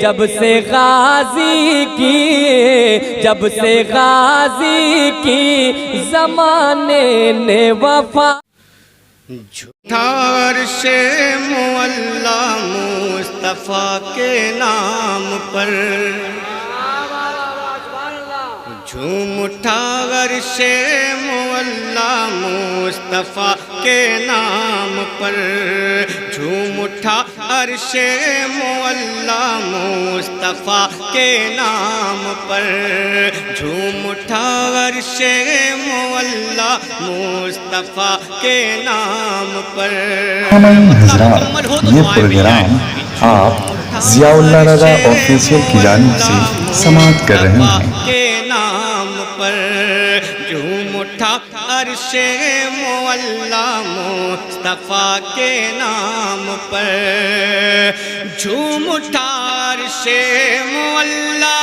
جب سے غازی کی، جب سے غازی کی زمانے نے وفا۔ جھوٹا عرش معلا مصطفیٰ کے نام پر، جھوم اٹھا عرش معلا مصطفیٰ کے نام پر، جھوم اٹھا عرش معلا مصطفیٰ کے نام پر، جھوم اٹھا عرش معلا مصطفیٰ کے نام پر۔ حضرات، یہ پروگرام آپ ضیاء اللہ رضا آفیشیل کی جانب سے سماعت کر رہے ہیں۔ کے نام پر جھوم اٹھا عرش معلا مصطفیٰ کے نام پر، جھوم اٹھا عرش معلا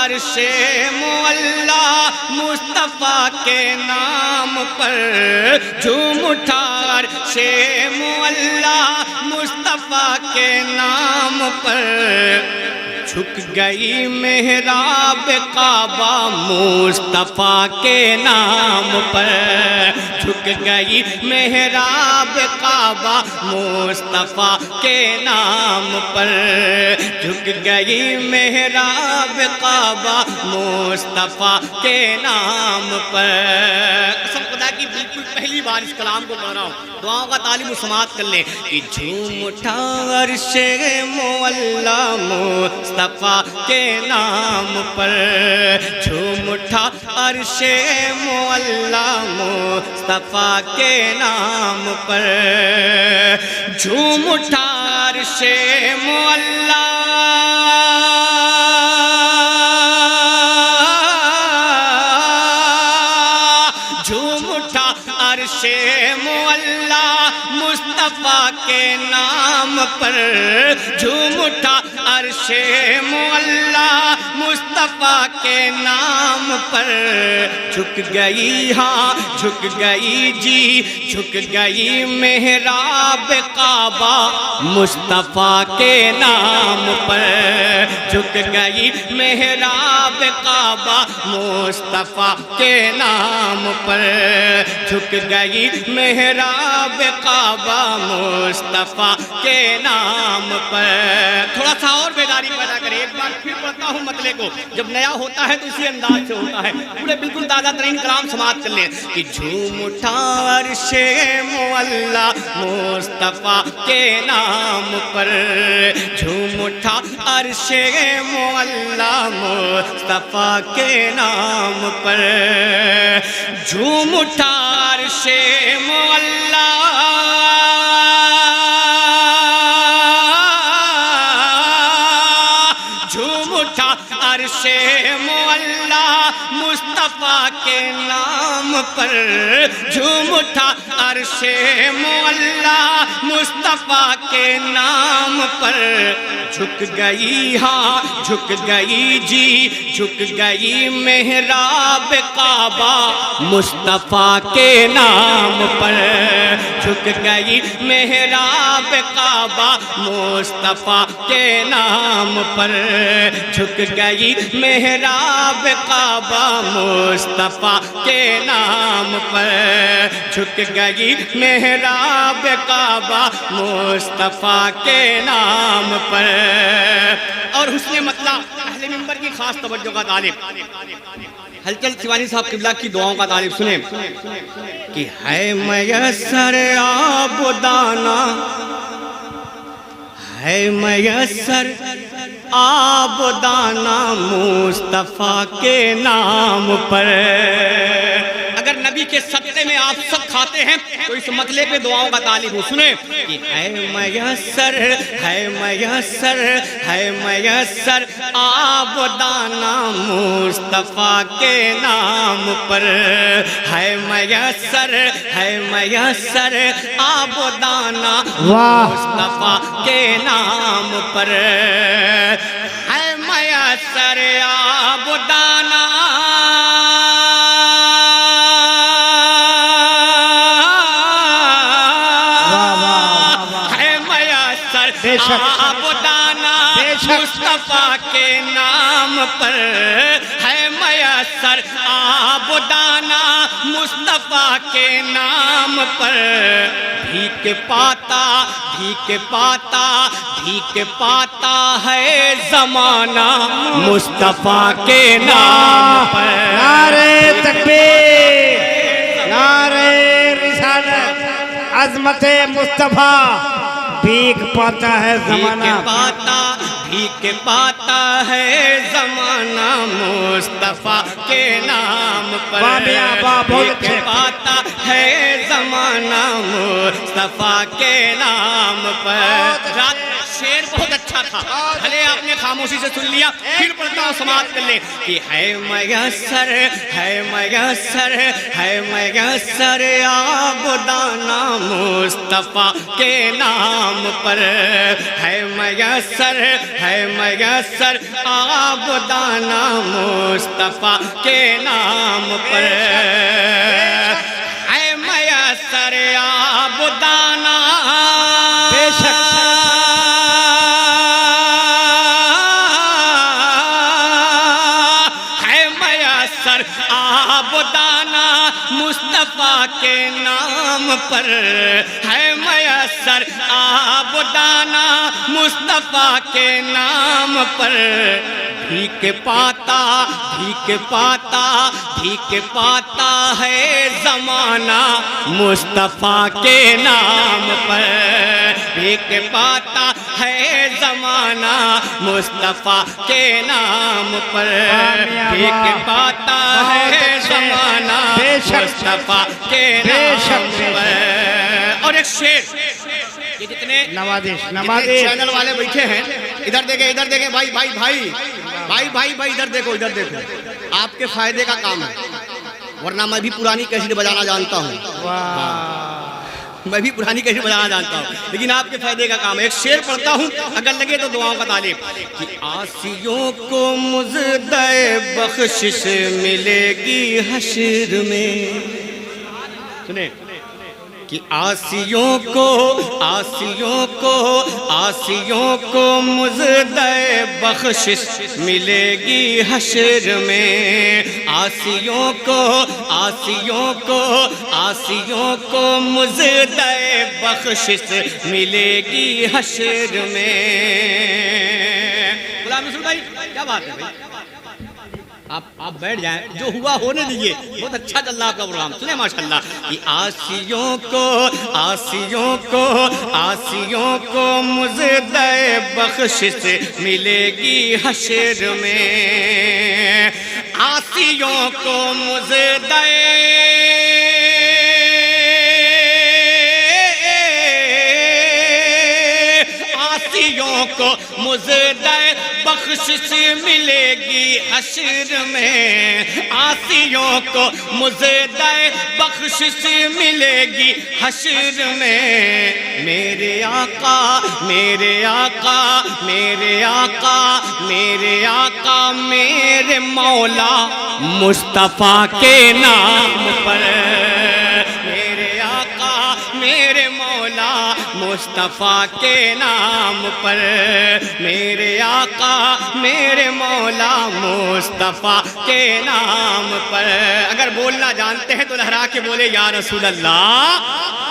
عرش معلا مصطفیٰ کے نام پر، جھوم اٹھا عرش معلا مصطفیٰ کے نام پر، جھک گئی محراب کعبہ مصطفیٰ کے نام پر، جھک گئی محراب کعبہ مصطفیٰ کے نام پر، جھک گئی محراب کعبہ مصطفیٰ کے نام پر۔ قسم خدا کی بالکل پہلی بار اس کلام کو پڑھ رہا ہوں، دعاؤں کا تعلیم و سماعت کر لیں کہ جھوم اٹھا عرش معلا مصطفیٰ کے نام پر، جھوم اٹھا عرش معلا مصطفیٰ کے نام پر، جھوم اٹھا عرش معلا عرش معلا مصطفیٰ کے نام پر، جھوم اٹھا عرش معلا مصطفیٰ کے نام پر، جھک گئی ہاں جھک گئی جی جھک گئی محراب کعبہ مصطفیٰ کے نام پر، جھک گئی محراب کعبہ مصطفیٰ کے نام پر، جھک گئی محراب کعبہ مصطفیٰ کے نام پر۔ تھوڑا سا اور بیداری پیدا کریں، ایک بار پھر پڑھتا ہوں مطلع کو، جب نیا ہوتا ہے تو اسی انداز سے ہوتا ہے، پورے بالکل تازہ ترین کلام سماعت کر لیں کہ جھوم اٹھا عرش معلا مصطفیٰ کے نام پر، جھوم اٹھا عرش معلا مصطفیٰ کے نام پر، جھوم اٹھا عرش معلا جھوم اٹھا عرش معلا مصطفیٰ کے نام پر، جھوم اٹھا عرش معلا مصطفیٰ کے نام پر، جھک گئی ہاں جھک گئی جی جھک گئی محراب کعبہ مصطفیٰ کے نام پر، جھک گئی محراب کعبہ مصطفیٰ کے نام پر، جھک گئی محراب کعبہ مصطفیٰ کے نام پر، جھک گئی محراب کعبہ مصطفیٰ کے نام پر۔ اور حسن مطلع اہل منبر کی خاص توجہ کا طالب ہلچل سیوانی صاحب قبلہ کی دعاؤں کا طالب سنیں کہ ہے میسر عابدانہ، ہے میسر عابدانہ مصطفیٰ کے نام پر۔ اگر نبی کے صدقے میں آپ سب کھاتے ہیں تو اس مطلع پہ دعاؤں کا طالب ہو، سنیں کہ ہے میسر ہے میسر ہے میسر عابدانہ مصطفیٰ کے نام پر، ہے میسر عابدانہ مصطفیٰ کے نام پر، ہے میسر عابدانہ بے شک آبدانہ مصطفیٰ کے نام پر ہے میسر، آبدانہ مصطفیٰ کے نام پر بھیک پاتا بھیک پاتا بھیک پاتا ہے زمانہ مصطفیٰ کے نام پر۔ نعرہ تکبیر، نعرہ رسالت، عظمت مصطفیٰ، بھیک پاتا ہے زمانہ، بھیک پاتا ہے زمانہ مصطفیٰ کے نام پر، بھیک پاتا ہے زمانہ مصطفیٰ کے نام پر۔ شعر بہت اچھا تھا، بھلے آپ نے خاموشی سے سن لیا، پھر پڑھتا ہوں سماعت کر لیں کہ ہے میسر ہے میسر ہے میسر آبدانہ مصطفیٰ کے نام پر، ہے میسر ہے میسر آبدانہ مصطفیٰ کے نام پر، ہے میسر آبدانہ بے شک آبدانہ مصطفیٰ کے نام پر، ہے میسر آبدانہ مصطفیٰ کے نام پر بھیک پاتا بھیک پاتا بھیک پاتا ہے زمانہ مصطفیٰ کے نام پر، بھیک پاتا ہے زمانہ مصطفیٰ کے نام پر، بھیک پاتا ہے زمانہ مصطفیٰ کے نام پر۔ اور ایک شعر، یہ جتنے چینل والے بیٹھے ہیں ادھر دیکھیں بھائی بھائی بھائی بھائی بھائی بھائی ادھر دیکھو آپ کے فائدے کا کام ہے، ورنہ میں بھی پرانی کیسٹ بجانا جانتا ہوں، میں بھی پرانی کیسٹ بجانا جانتا ہوں، لیکن آپ کے فائدے کا کام ہے۔ ایک شعر پڑھتا ہوں، اگر لگے تو دعاؤں کا طالب، کہ عاصیوں کو مزدہ بخشش ملے گی حشر میں، سنیں کہ عاصیوں کو مزدہ بخشش ملے گی حشر میں، عاصیوں کو مزدہ بخشش ملے گی حشر میں۔ غلام رسول بھائی کیا بات ہے بھائی، آپ بیٹھ جائیں، جو ہوا ہونے دیجئے، بہت اچھا چل رہا آپ کا پروگرام، سنیں ماشاءاللہ، کہ عاصیوں کو مزدہ بخشش ملے گی حشر میں، عاصیوں کو مزدہ کو مزدہ بخشش ملے گی حشر میں، عاصیوں کو مزدہ بخشش ملے گی حشر میں، میرے آقا میرے آقا میرے آقا میرے آقا میرے مولا مصطفیٰ کے نام پر، میرے آقا میرے مولا مصطفیٰ کے نام پر، میرے آقا میرے مولا مصطفیٰ کے نام پر۔ اگر بولنا جانتے ہیں تو لہرا کے بولے یا رسول اللہ،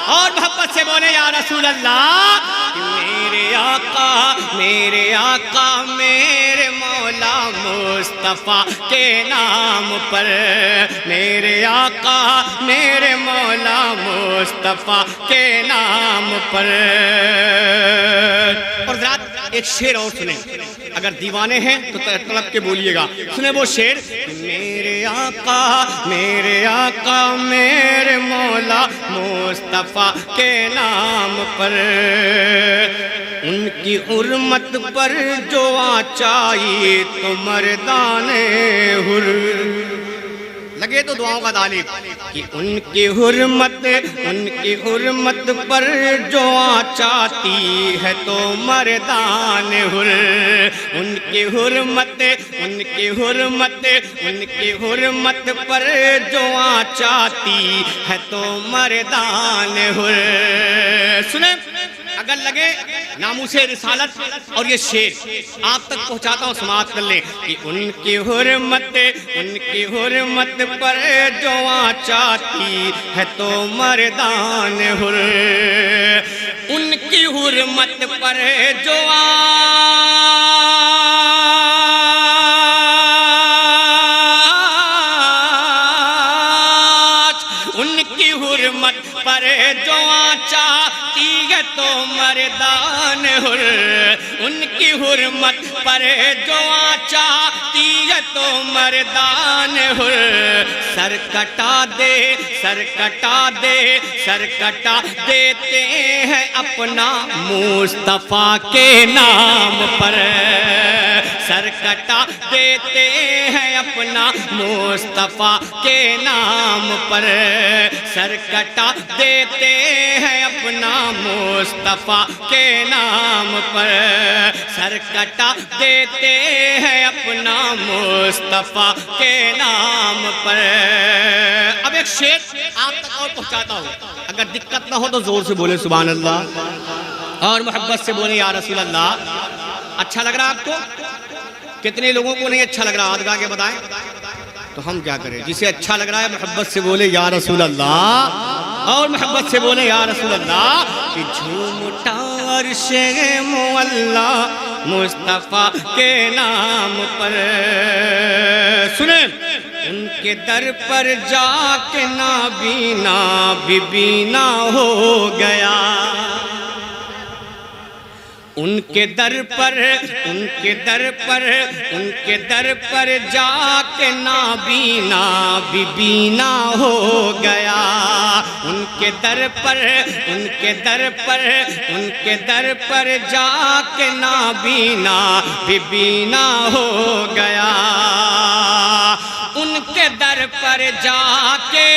اور محبت سے بولے یا رسول اللہ، میرے آقا میرے آقا میرے مولا مصطفیٰ کے نام پر، میرے آقا میرے مولا مصطفیٰ کے نام پر۔ اور ذرا ایک شعر اور سنیں، اگر دیوانے ہیں تو طلب کے بولیے گا، سنیں وہ شعر، میرے آقا میرے مولا مصطفیٰ کے نام پر، ان کی حرمت پر جو آچائی تو مردان حر، لگے تو دعاؤں کا طالب، کہ ان کی حرمت پر جو آچاتی ہے تو مردان حر، ان کی حرمت پر جو آچاتی ہے تو مردان حر۔ سنیں اگر لگے ناموس رسالت اور یہ شعر آپ تک پہنچاتا ہوں، سماعت کر لیں کہ ان کی حرمت پر جو چاہتی ہے تو مردان حر، ان کی حرمت پر جو پر جو چاہتی ہے تو مردان حر، ان کی حرمت پر جو چاہتی ہے تو مردان حر، سر کٹا دیتے ہیں اپنا مصطفیٰ کے نام پر، سر کٹا دیتے ہیں اپنا مصطفیٰ کے نام پر، سر کٹا دیتے ہیں اپنا مصطفیٰ کے نام پر، سر کٹا دیتے ہیں اپنا مصطفیٰ کے نام پر۔ اب ایک شعر آپ تک اور پہنچاتا ہوں، اگر دقت نہ ہو تو زور سے بولیں سبحان اللہ، اور محبت سے بولیں یا رسول اللہ۔ اچھا لگ رہا آپ کو؟ کتنے لوگوں کو نہیں اچھا لگ رہا؟ ہاتھ اٹھا کے بتائیں تو ہم کیا کریں؟ جسے اچھا لگ رہا ہے محبت سے بولے یا رسول اللہ، اور محبت سے بولے یا رسول اللہ۔ کہ جھومتا عرش معلا مصطفیٰ کے نام پر، سنیں ان کے در پر جا کے نابینا بھی بینا ہو گیا، ان کے در پر جا کے نابینا بھی بینا ہو گیا، ان کے در پر جا کے نابینا بھی بینا ہو گیا، ان کے در پر جا کے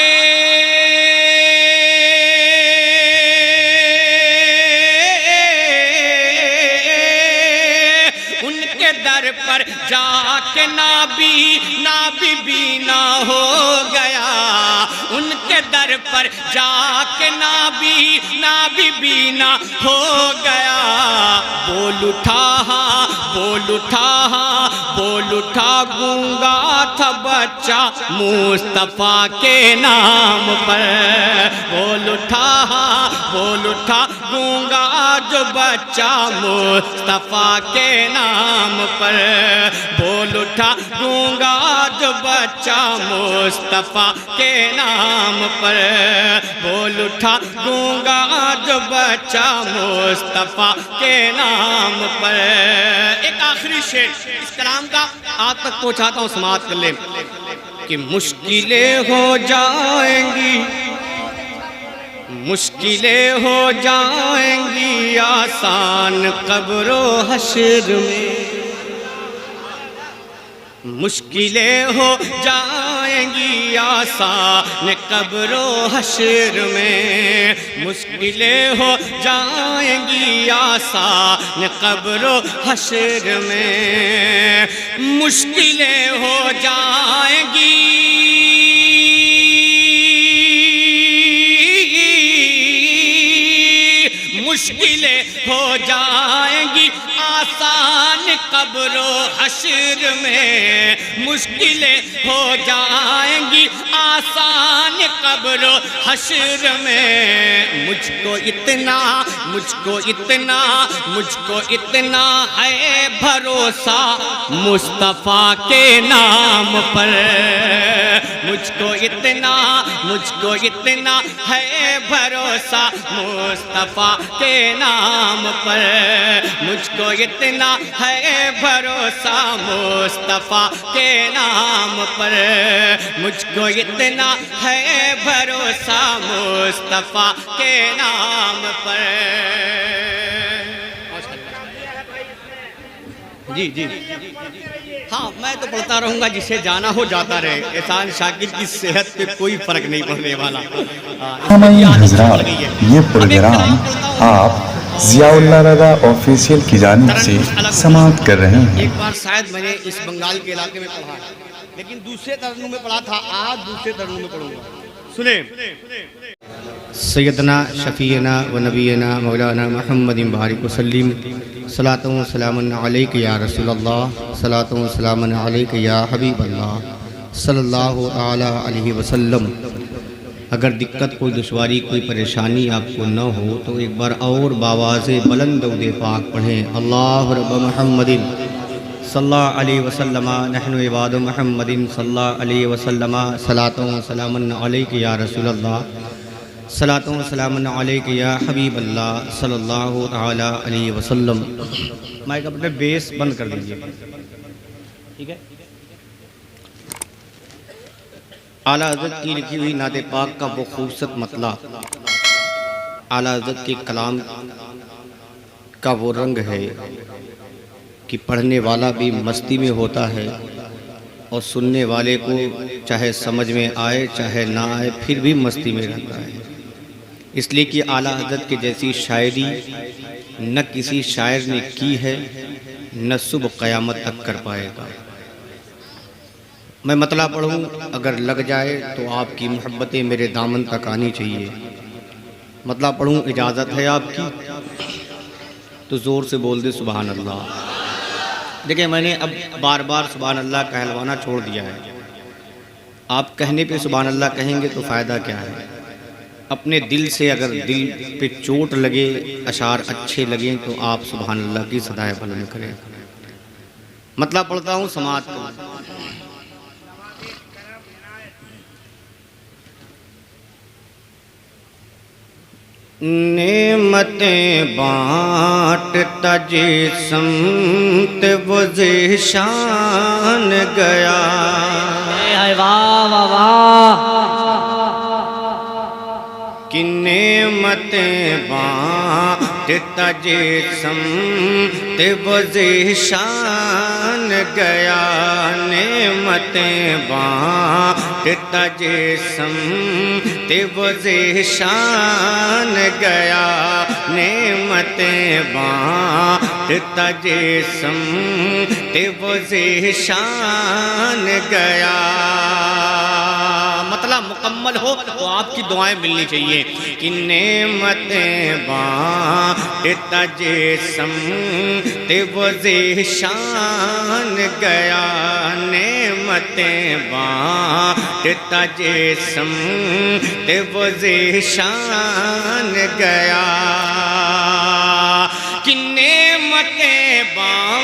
پر جا کے نابی بینا ہو گیا، ان کے در پر جا کے نابی بینا ہو گیا، بول اٹھا گونگا تھا بچہ مصطفیٰ کے نام پر، بول اٹھا گونگا جو بچہ مصطفیٰ کے نام پر، بول اٹھا گونگا جو بچہ مصطفیٰ کے نام پر، بول اٹھا گونگا جو بچہ مصطفیٰ کے نام پر۔ ایک آخری شعر اس کلام کا آپ تک پہنچاتا ہوں، سماعت کر لیں کہ مشکلیں ہو جائیں گی آسان قبر و حشر میں، مشکلیں ہو جائیں گی آسان قبر و حشر میں، مشکلیں ہو جائیں گی آسان قبر و حشر میں، مشکلیں ہو جائیں گی مشکلیں ہو جائیں گی آسان قبر و حشر میں، مشکلیں ہو جائیں گی آسان قبر و حشر میں، مجھ کو اتنا ہے بھروسہ مصطفیٰ کے نام پر، مجھ کو اتنا ہے بھروسہ مصطفیٰ کے نام پر، مجھ کو اتنا ہے بھروسہ مصطفیٰ کے نام پر، مجھ کو اتنا ہے بھروسہ مصطفیٰ کے نام پر۔ جی ہاں، میں تو پڑھتا رہوں گا، جسے جانا ہو جاتا رہے، احسان شاکر کی صحت پہ کوئی فرق نہیں پڑنے والا۔ سامعین حضرات، یہ پروگرام آپ ضیاء اللہ رضا آفیشیل کی جانب سے سماعت کر رہے ہیں۔ ایک بار شاید میں نے اس بنگال کے علاقے میں پڑھا، لیکن دوسرے ترنم میں پڑھا تھا، آج دوسرے ترنم میں پڑھوں گا۔ سنیں سیدنا شفیعنا و نبینا مولانا محمد بارک وسلم صلاۃ و سلام علیک یا رسول اللہ صلاۃ و سلام علیک یا حبیب اللہ صلی اللہ تعالی علیہ وسلم۔ اگر دقت کوئی دشواری کوئی پریشانی آپ کو نہ ہو تو ایک بار اور باواز بلند درود پاک پڑھیں۔ اللہ رب محمد صلی اللہ علیہ وسلم نحن عباد محمد صلی اللہ علیہ وسلم صلاۃ و سلام علیک یا رسول اللہ صلاۃ و سلام علیک یا حبیب اللہ صلی اللہ تعالی علیہ وسلم۔ مائک اپنے بیس بند کر دیجیے، ٹھیک ہے؟ اعلیٰ حضرت کی لکھی ہوئی نعت پاک کا وہ خوبصورت مطلع، اعلیٰ حضرت کے کلام کا وہ رنگ ہے کہ پڑھنے والا بھی مستی میں ہوتا ہے اور سننے والے کو چاہے سمجھ میں آئے چاہے نہ آئے پھر بھی مستی میں رہتا ہے، اس لیے کہ اعلیٰ حضرت کے جیسی شاعری نہ کسی شاعر نے کی ہے نہ صبح قیامت تک کر پائے گا۔ میں مطلع پڑھوں، اگر لگ جائے تو آپ کی محبتیں میرے دامن تک آنی چاہیے۔ مطلع پڑھوں، اجازت ہے آپ کی تو زور سے بول دے سبحان اللہ۔ دیکھیں میں نے اب بار بار سبحان اللہ کہلوانا چھوڑ دیا ہے، آپ کہنے پہ سبحان اللہ کہیں گے تو فائدہ کیا ہے؟ اپنے دل سے اگر دل پہ چوٹ لگے، اشعار اچھے لگیں تو آپ سبحان اللہ کی صدائے بلند کریں۔ مطلع پڑھتا ہوں، سماعت کریں۔ نعمتیں بانٹتا جسمت وہ ذیشان گیا، واہ واہ واہ، کہ نعمتیں بانٹتا جسمت وہ ذیشان گیا، نعمتیں بانٹتا جسمت وہ ذیشان گیا، نعمتیں بانٹتا جسمت وہ ذیشان گیا۔ مطلب مکمل ہو تو آپ کی دعائیں ملنی چاہیے کہ نعمتیں بانٹتا جسمت وہ ذیشان گیا، نعمتیں بانٹتا جسمت وہ ذیشان گیا، کہ نعمتیں بانٹتا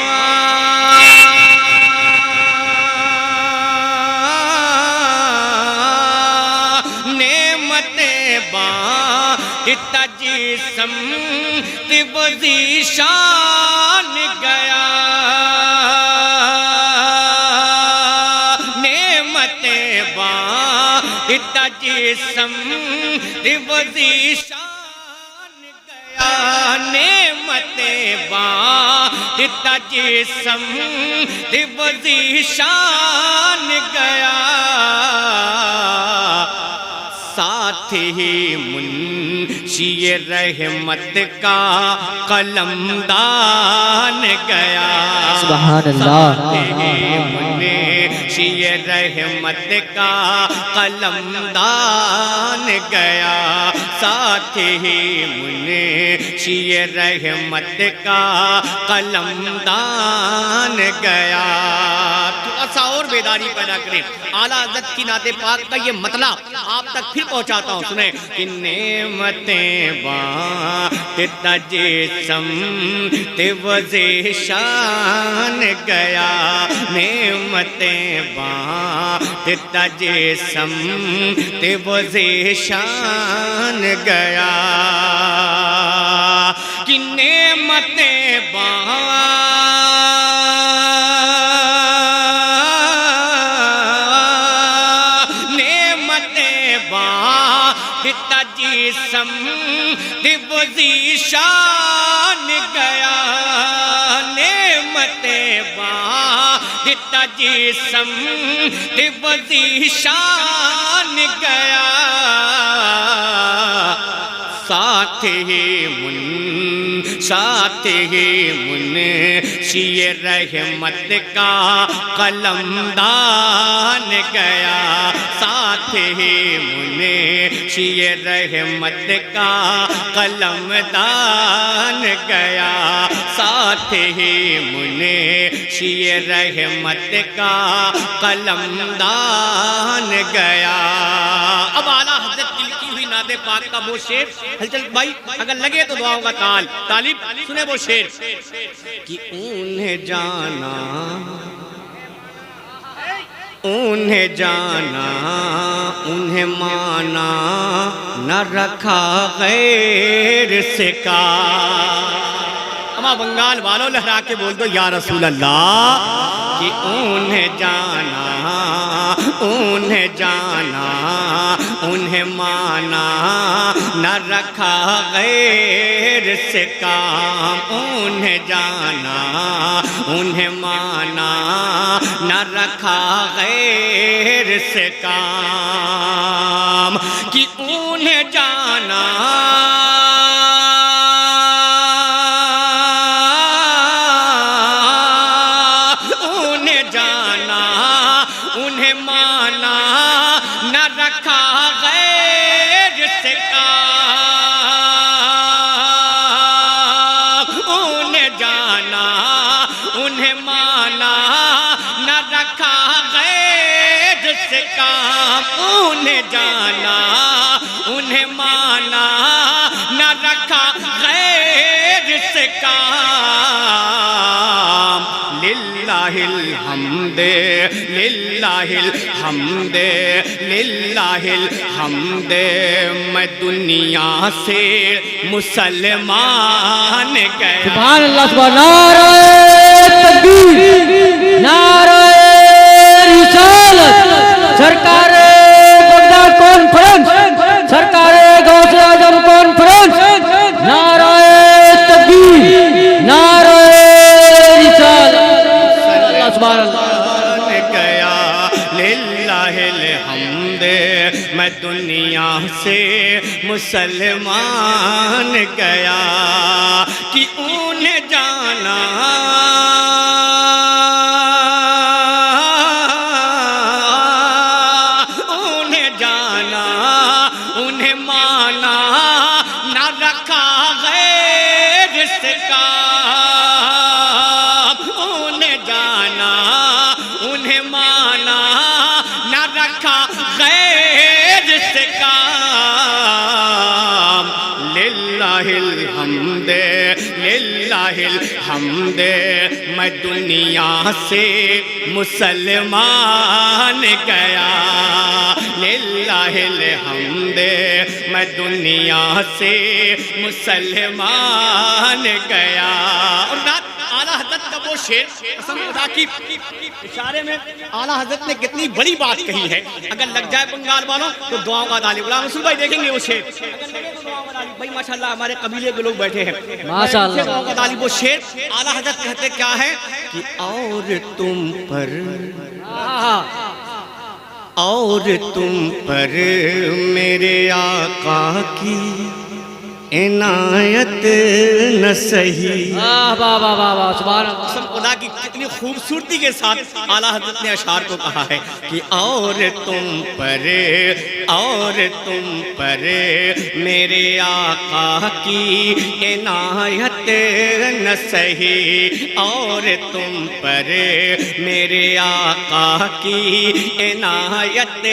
جسمت وہ ذیشان گیا، نعمتیں بانٹتا جسمت وہ ذیشان گیا، نعمتیں بانٹتا جسمت وہ ذیشان گیا، ساتھ ہی منشی رحمت کا قلمدان گیا، سبحان اللہ، ساتھ ہی منشی رحمت کا قلمدان گیا، ساتھ ہی منشی رحمت کا قلمدان گیا۔ تھوڑا سا اور بیداری پیدا کریں، اعلیٰ حضرت کی نعت پاک کا یہ مطلب آپ تک پھر پہنچاتا ہوں، سنیں کہ نعمتیں بانٹتا جسمت وہ ذیشان گیا، نعمتیں بانٹتا جسمت وہ ذیشان گیا، کہ نعمتیں بانٹتا جسمت وہ ذیشان گیا، نعمتیں بانٹتا جسمت وہ ذیشان گیا، ساتھ ہی منشی رحمت کا قلمدان گیا، ساتھ ہی منشی رحمت کا قلمدان گیا، ساتھ ہی منشی رحمت کا قلمدان گیا۔ اب اعلیٰ حضرت کی لکھی ہوئی نعت پاک کا وہ شعر، ہلچل بھائی اگر لگے تو دعاؤں کا طالب سنے وہ شعر کہ انہیں جانا انہیں مانا نہ رکھا غیر سے کا۔ اما بنگال والوں لہرا کے بول دو یا رسول اللہ کہ انہیں جانا انہیں مانا نہ رکھا غیر سے کام، انہیں جانا انہیں مانا نہ رکھا غیر سے کام، کہ انہیں جانا انہیں مانا نہ رکھا غیر سے کام، انہیں جانا انہیں مانا نہ رکھا غیر سے کام، انہیں جانا انہیں مانا نہ رکھا غیر سے کام۔ للہ الحمد للہ الحمد للہ الحمد، میں دنیا سے مسلمان گیا۔ سبحان اللہ سبحان نعرہ تکبیر، نعرہ رسالت، سرکار بغداد کانفرنس، سرکار غوث اعظم کانفرنس، نعرہ تکبیر، نعرہ رسالت، سبحان اللہ گیا۔ للہ الحمد، میں دنیا سے مسلمان گیا، کہ انہیں جانا انہیں مانا نہ رکھا غیر سے کام، انہیں جانا انہیں مانا نہ رکھا غیر سے کام۔ للہ الحمد للہ الحمد، میں دنیا سے مسلمان گیا۔ للہ الحمد، میں دنیا سے مسلمان گیا۔ اور نعت اعلیٰ حضرت کا وہ شعر قسم خدا کی اشارے میں اعلیٰ حضرت نے کتنی بڑی بات کہی ہے، اگر لگ جائے بنگال والوں تو دعاؤں کا طالب۔ غلام رسول بھائی دیکھیں گے وہ شعر، بھائی ماشاءاللہ ہمارے قبیلے کے لوگ بیٹھے ہیں ماشاءاللہ۔ دعاؤں کا طالب وہ شعر اعلیٰ حضرت کہتے کیا ہے کہ اور تم پر میرے آقا کی عنایت نہ سہی۔ واہ واہ واہ واہ واہ، سبحان اللہ۔ قسم خدا کی کتنی خوبصورتی کے ساتھ اعلیٰ حضرت نے اشعار کو کہا ہے کہ اور تم پر میرے آقا کی عنایت نہ سہی، اور تم پر میرے آقا کی عنایت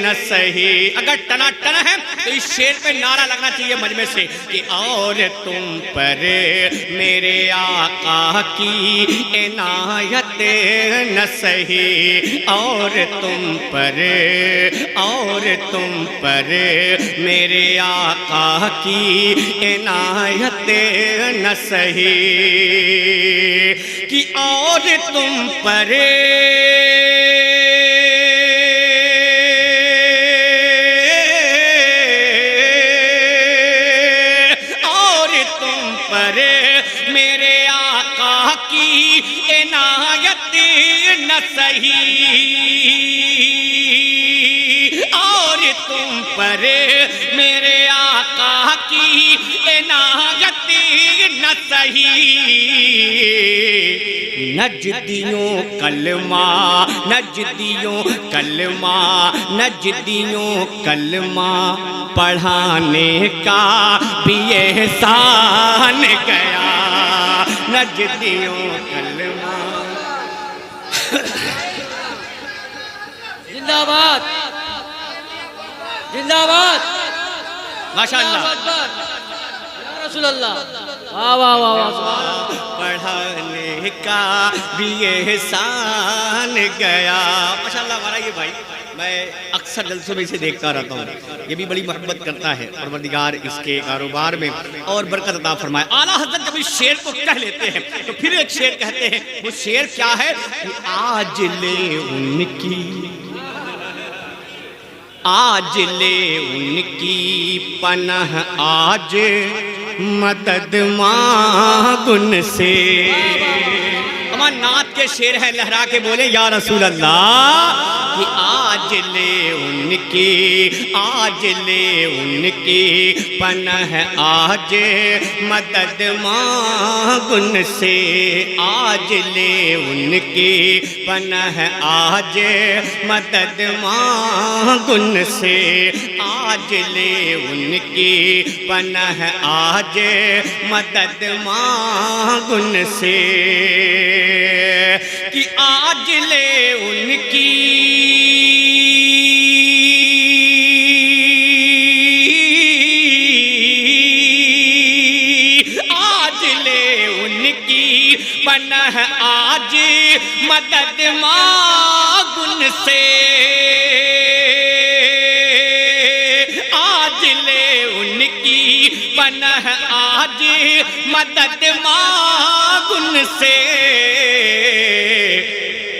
نہ سہی۔ اگر ٹنا ٹنا ہے تو اس شعر پہ نعرہ لگنا چاہیے مجمع سے کہ اور تم پر میرے آقا کی عنایت نہ سہی، اور تم پر میرے آقا کی عنایت نہ سہی، کہ اور تم پر میرے آقا کی عنایت نہ سہی، اور تم پر میرے آقا کی صحیح نجدیوں کلمہ نجدیوں کلمہ نجدیوں کلمہ پڑھانے کا بھی احسان گیا نجدیوں کلمہ زندہ باد زندہ باد ماشاءاللہ یا رسول اللہ واہ واہ واہ واہ پڑھانے کا بھی احسان گیا ماشاءاللہ ہمارا یہ بھائی میں اکثر جلسوں میں اسے دیکھتا رہتا ہوں یہ بھی بڑی محبت کرتا ہے پروردگار اس کے کاروبار میں اور برکت عطا فرمائے اعلیٰ حضرت جب اس شعر کو کہہ لیتے ہیں تو پھر ایک شعر کہتے ہیں وہ شعر کیا ہے کہ آج لے ان کی پناہ آج مدد مانگ ان سے ہمارے نعت کے شعر ہیں لہرا کے بولے یا رسول اللہ کہ آج لے ان کی پناہ آج مدد مانگ ان سے آج لے ان کی پناہ آج مدد مانگ ان سے آج لے ان کی پناہ آج مدد مانگ ان سے کہ آج لے ان کی پناہ آج مدد مانگ ان سے آج لے ان کی پناہ آج مدد مانگ ان سے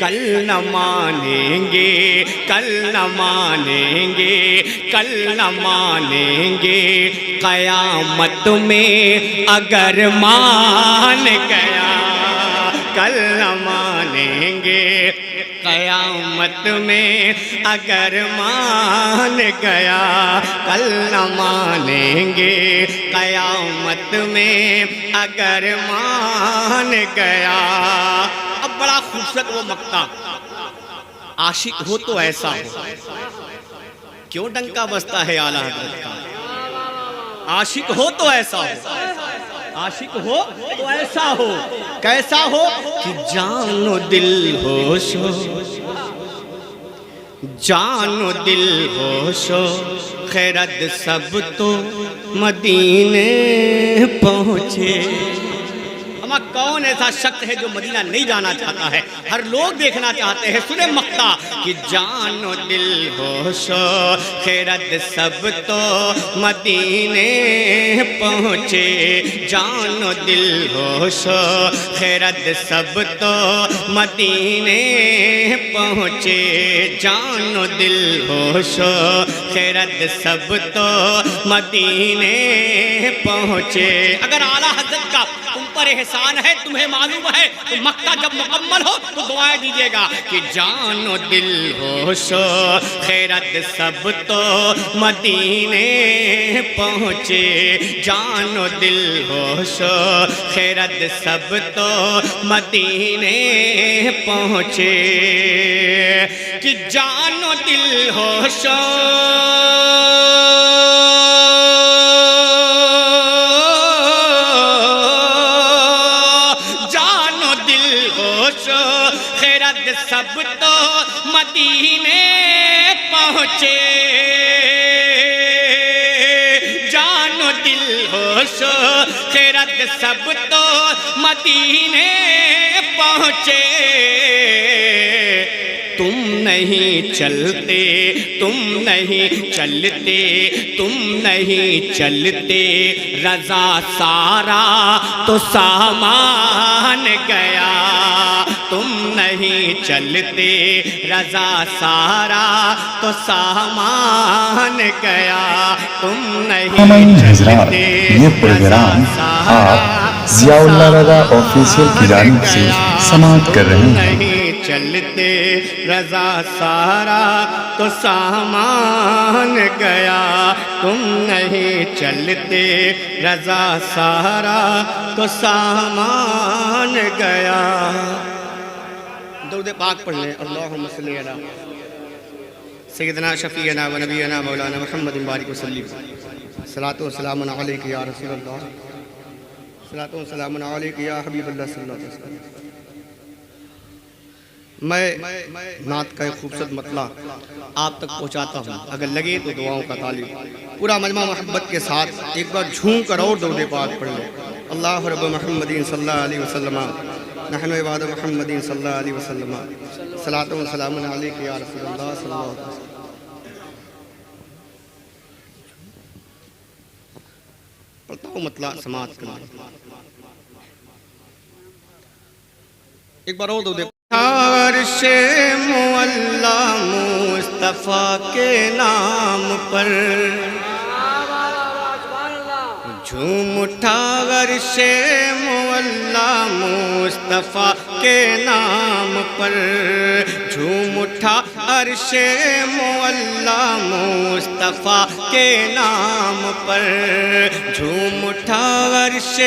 کل نہ مانیں گے کل نہ مانیں گے کل نہ مانیں گے قیامت میں اگر مان گیا کل نہ مانیں گے قیامت میں اگر مان گیا کل نہ مانیں گے قیامت میں اگر مان گیا اب بڑا خوبصورت وہ مقطع عاشق ہو تو ایسا ہو کیوں ڈنکا بجتا ہے اعلیٰ حضرت کا عاشق ہو تو ایسا ہو عاشق ہو تو ایسا ہو کیسا ہو کہ جان و دل ہوش ہو جان و دل ہوش ہو خیرت سب تو مدینے پہنچے ہمارا کون ایسا شخص ہے جو مدینہ نہیں جانا چاہتا ہے ہر لوگ دیکھنا چاہتے ہیں سنیں مقطع کہ جان و دل ہوش و خیرت سب تو مدینے پہنچے جان و دل ہوش و خیرت سب تو مدینے پہنچے جان و دل ہوش و خیرت سب تو مدینے پہنچے اگر اعلیٰ حضرت کا تم پر احسان ہے تمہیں معلوم ہے تو مقطع جب مکمل ہو تو دعائیں دیجیے گا کہ جان و دل ہوش و خیرت سب تو مدینے پہنچے جان و دل ہوش و خیرت سب تو مدینے پہنچے کہ جان و دل ہوش سب تو مدینے پہنچے جان و دل ہوش و خیرت سب تو مدینے پہنچے تم نہیں چلتے تم نہیں چلتے تم نہیں چلتے رضا سارا تو سامان گیا تم نہیں چلتے رضا سارا تو سامان گیا تم نہیں حضرات چلتے یہ پروگرام آپ ضیاء اللہ رضا آفیشیل کی جانب سے سماعت کر رہے ہیں چلتے رضا سارا تو سامان گیا، تم نہیں چلتے رضا سارا تو سامان گیا۔ درود پاک پڑھ لیں۔ اللہم صلی علی سیدنا شفیعنا و نبینا مولانا محمد بارک وسلم۔ صلاۃ و سلام علیک یا رسول اللہ، صلاۃ و سلام علیک یا حبیب اللہ صلی اللہ علیہ وسلم۔ میں نعت کا ایک خوبصورت مطلع آپ تک پہنچاتا ہوں، اگر لگے تو دعاؤں کا طالب پورا مجمع محبت کے ساتھ ایک بار جھوم کر اور درود پاک پڑھ لیں۔ اللہ رب محمد صلی اللہ علیہ وسلم، نحن عباد محمد صلی اللہ علیہ وسلم، صلاۃ و سلام علیک یا رسول اللہ صلی اللہ علیہ وسلم۔ پڑھتا ہوں مطلع سماعت کرنا۔ ایک بار اور دو دے۔ عرش معلا مصطفیٰ کے نام پر جھوم اٹھا، عرش معلا مصطفیٰ کے نام پر جھوم اٹھا، عرش معلا مصطفیٰ کے نام پر جھوم اٹھا، عرش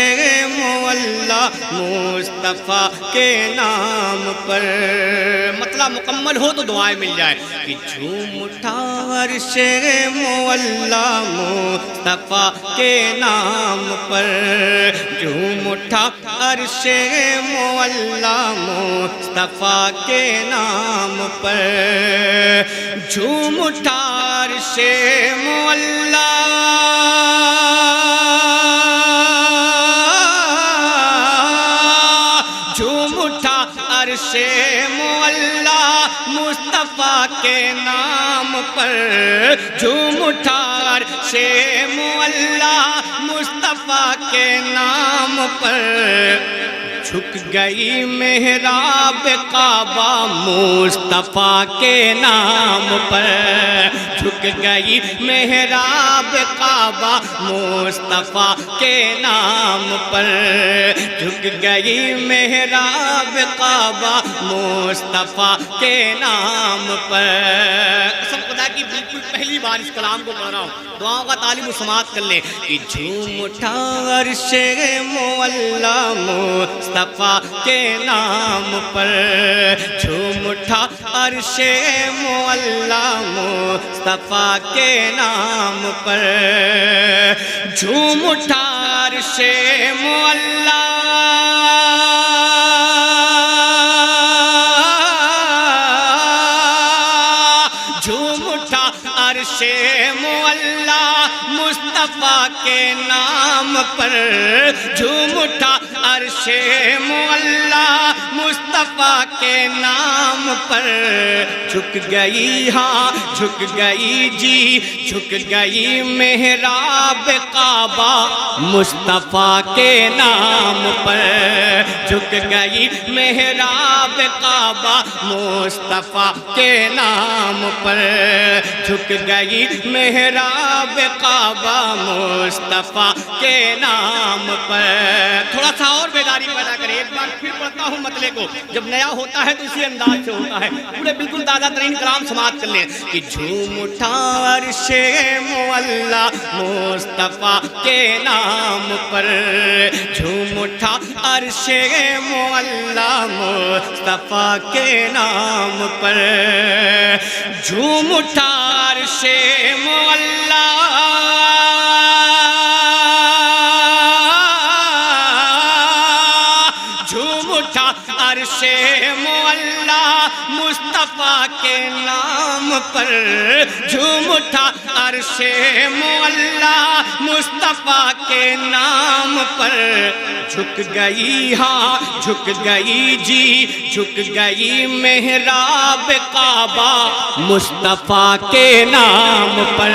معلا مصطفیٰ کے نام پر۔ مطلب مکمل ہو تو دعائیں مل جائے کہ جھوم اٹھا عرش معلا مصطفیٰ کے نام پر جھوم اٹھا، عرش معلا مصطفیٰ کے نام پر جھوم اٹھا، عرش معلا جھوم اٹھا، عرش معلا مصطفیٰ کے نام پر جھوم اٹھا، عرش معلا مصطفیٰ کے نام پر جھک گئی محراب کعبہ مصطفیٰ کے نام پر جھک گئی محراب کعبہ مصطفیٰ کے نام پر جھک گئی محراب کعبہ مصطفیٰ کے نام پر۔ قسم خدا کی بالکل پہلی بار اس کلام کو پڑھ رہا ہوں، دعاؤں کا طالب و سماعت کر لیں کہ جھوم اٹھا عرش معلا مصطفیٰ کے نام پر جھوم اٹھا، عرش معلا مصطفیٰ کے نام پر جھوم اٹھا، عرش معلا جھوم اٹھا، عرش معلا مصطفیٰ کے نام پر جھوم اٹھا، عرش معلا مصطفیٰ کے نام پر جھک گئی، ہاں جھک گئی جی جھک گئی محراب کعبہ مصطفیٰ کے نام پر جھک گئی محراب کعبہ مصطفیٰ کے نام پر جھک گئی محراب کعبہ مصطفیٰ کے نام پر۔ تھوڑا سا اور بیداری پیدا کرے، ایک بار پھر پڑھتا ہوں مطلع کو، جب نیا ہوتا ہے تو اسی انداز سے ہوتا ہے، پورے بالکل تازہ ترین کلام سماعت کر لیں کہ جھوم اٹھا، عرش معلا مصطفیٰ کے نام پر جھوم اٹھا، عرش معلا مصطفیٰ کے نام پر جھوم اٹھا، عرش معلا جھوم اٹھا، عرش معلا مصطفیٰ کے نام پر جھوم اٹھا، عرش معلا مصطفیٰ کے نام پر جھک گئی، ہاں جھک گئی جی جھک گئی محراب کعبہ مصطفیٰ کے نام پر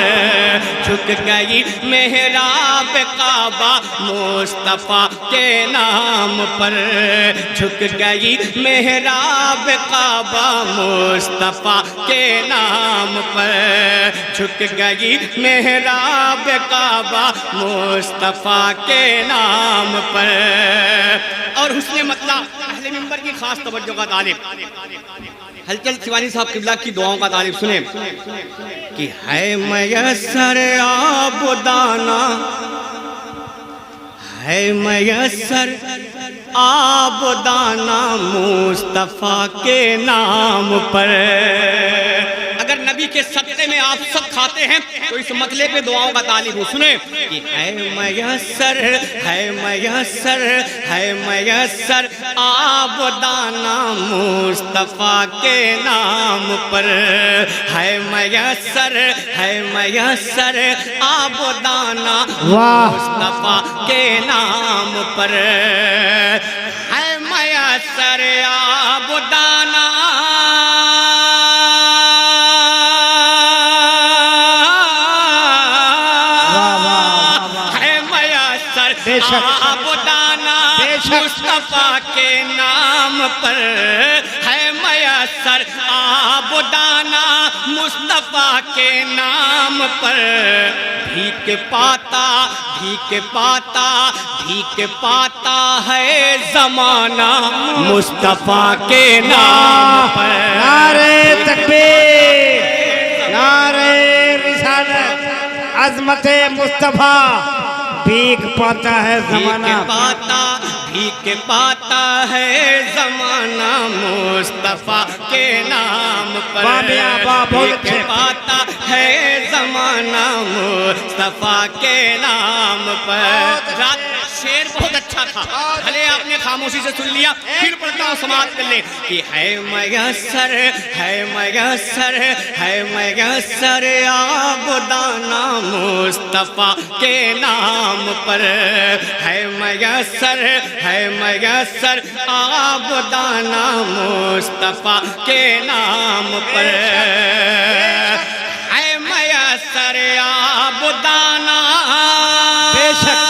جھک گئی محراب کعبہ مصطفیٰ کے نام پر جھک گئی محراب کعبہ مصطفیٰ کے نام پر جھک گئی محراب کعبہ مصطفیٰ کے نام پر۔ اور حسن مطلع اہل منبر کی خاص توجہ کا طالب ہلچل سیوانی صاحب قبلہ کی دعاؤں کا طالب سنیں کہ ہے میسر آبدانہ ہے میسر آبدانہ مصطفیٰ کے نام پر. اگر نبی کے صدقے میں آپ سب کھاتے ہیں تو اس مطلب پہ دعاؤں کا طالب ہوں. سنیں کہ ہے میسر آبدانہ مصطفیٰ کے نام پر. ہے میسر آبدانہ مصطفیٰ کے نام پر. ہے میسر آبدانہ آبدانہ مصطفیٰ کے نام پر. ہے میسر آبدانہ مصطفیٰ کے نام پر. بھیک پاتا ہے زمانہ مصطفیٰ کے نام پر. نعرہ تکبیر، نعرہ رسالت، عظمت مصطفیٰ. بھیک پاتا ہے زمانہ، بھیک پاتا ہے زمانہ مصطفیٰ کے نام پر. بھیک پاتا ہے زمانہ مصطفیٰ کے نام پر. شعر بہت اچھا تھا، بھلے آپ نے خاموشی سے سن لیا، پھر پڑھتا ہوں سماعت کر لیں کہ ہے میسر آبدانہ مصطفیٰ کے نام پر. ہے میسر آبدانہ مصطفیٰ کے نام پر. ہے میسر آبدانہ بے شک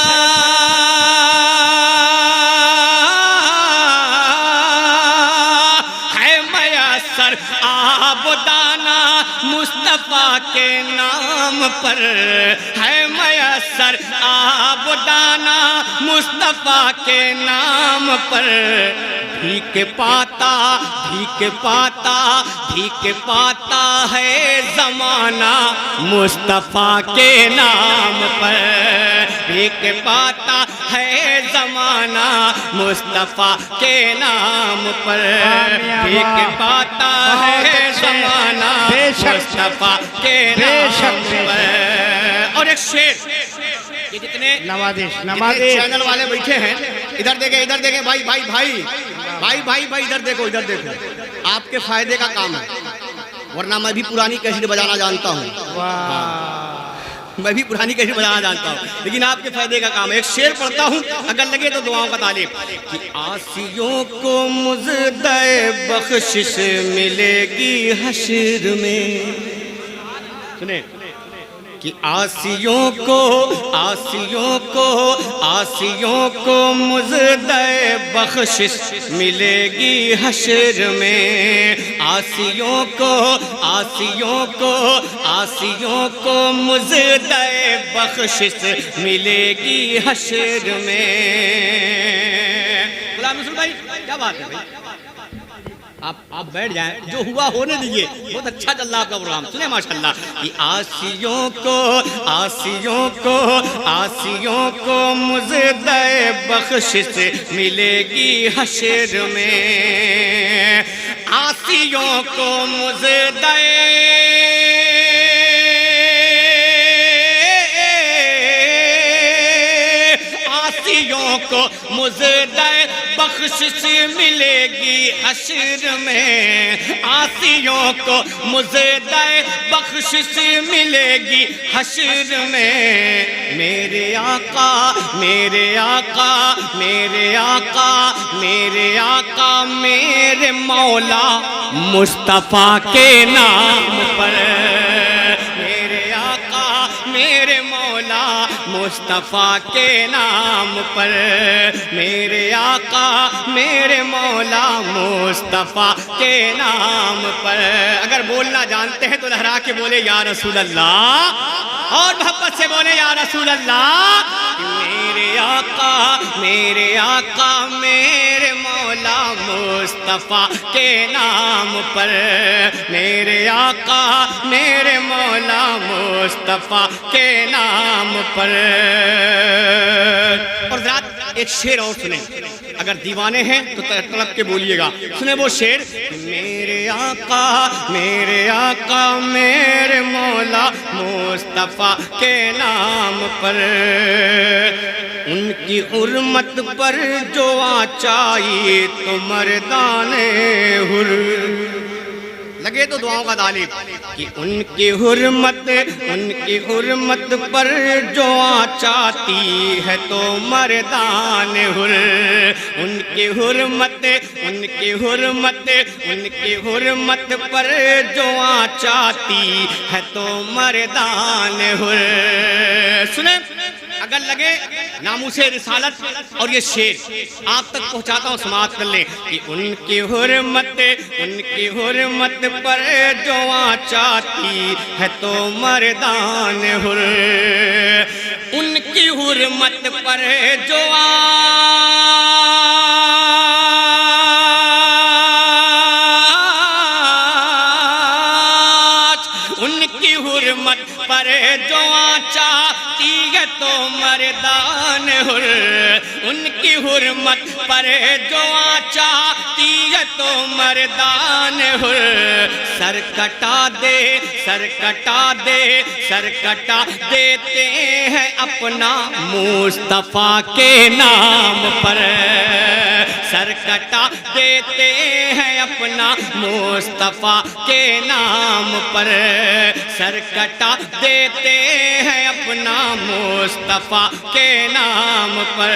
آبدانہ مصطفیٰ کے نام پر. ہے میسر آبدانہ مصطفیٰ کے نام پر. بھیک پاتا ہے زمانہ مصطفیٰ کے نام پر. بھیک پاتا ہے زمانہ مصطفیٰ کے نام پر. بھیک پاتا ہے زمانہ مصطفیٰ کے نام پر. اور ایک شعر، یہ جتنے چینل والے بیٹھے ہیں ادھر دیکھیں بھائی ادھر دیکھو آپ کے فائدے کا کام ہے، ورنہ میں بھی پرانی کیسٹ بجانا جانتا ہوں، لیکن آپ کے فائدے کا کام ہے. ایک شعر پڑھتا ہوں، اگر لگے تو دعاؤں کا طالب کہ آسیوں کو مزدہ بخشش ملے گی حشر میں. سنیں کہ آسیوں کو مزدہ بخشش ملے گی حشر میں. آسیوں کو مزدہ بخشش ملے گی حشر میں. غلام رسول بھائی کیا بات ہے بھائی، آپ بیٹھ جائیں، جو ہوا ہونے دیجئے. بہت اچھا چل رہا آپ کا پروگرام. سنیں ماشاءاللہ کہ آسیوں کو مزدہ بخشش ملے گی حشر میں. آسیوں کو مزدہ بخشش ملے گی حشر میں. آسیوں کو مزدہ بخشش ملے گی حشر میں. میرے آقا میرے مولا مصطفیٰ کے نام پر. میرے آقا میرے مولا مصطفیٰ کے نام پر. میرے آقا میرے مولا مصطفیٰ کے نام پر. اگر بولنا جانتے ہیں تو لہرا کے بولے یا رسول اللہ، اور محبت سے بولے یا رسول اللہ. میرے آقا میرے مولا مصطفیٰ کے نام پر، میرے آقا میرے مولا مصطفیٰ کے نام پر۔ اور ذرا ایک شعر اور سنیں، اگر دیوانے ہیں تو طلب کے بولیے گا، سنیں وہ شعر۔ میرے آقا میرے مولا مصطفیٰ کے نام پر، ان کی حرمت پر جو آچائی تو مردان حر، لگے تو دعاؤں کا طالب کہ ان کی حرمت پر جو آچاتی ہے تو مردان حر، ان کی حرمت پر جو آچاتی ہے تو مردان حر۔ سنیں اگر لگے ناموس رسالت اور یہ شعر آپ تک پہنچاتا ہوں، سماعت کر لیں کہ ان کی حرمت پر جو آچاتی ہے تو مردان حر، ان کی حرمت پر جو ان کی حرمت پر جو آچاتی ہے تو مردان حر، ان کی حرمت پر جو آچاتی ہے تو مردان حر۔ سر کٹا دیتے ہیں اپنا مصطفیٰ کے نام پر، سر کٹا دیتے ہیں اپنا مصطفیٰ کے نام پر، سر کٹا دیتے ہیں اپنا مصطفیٰ کے نام پر،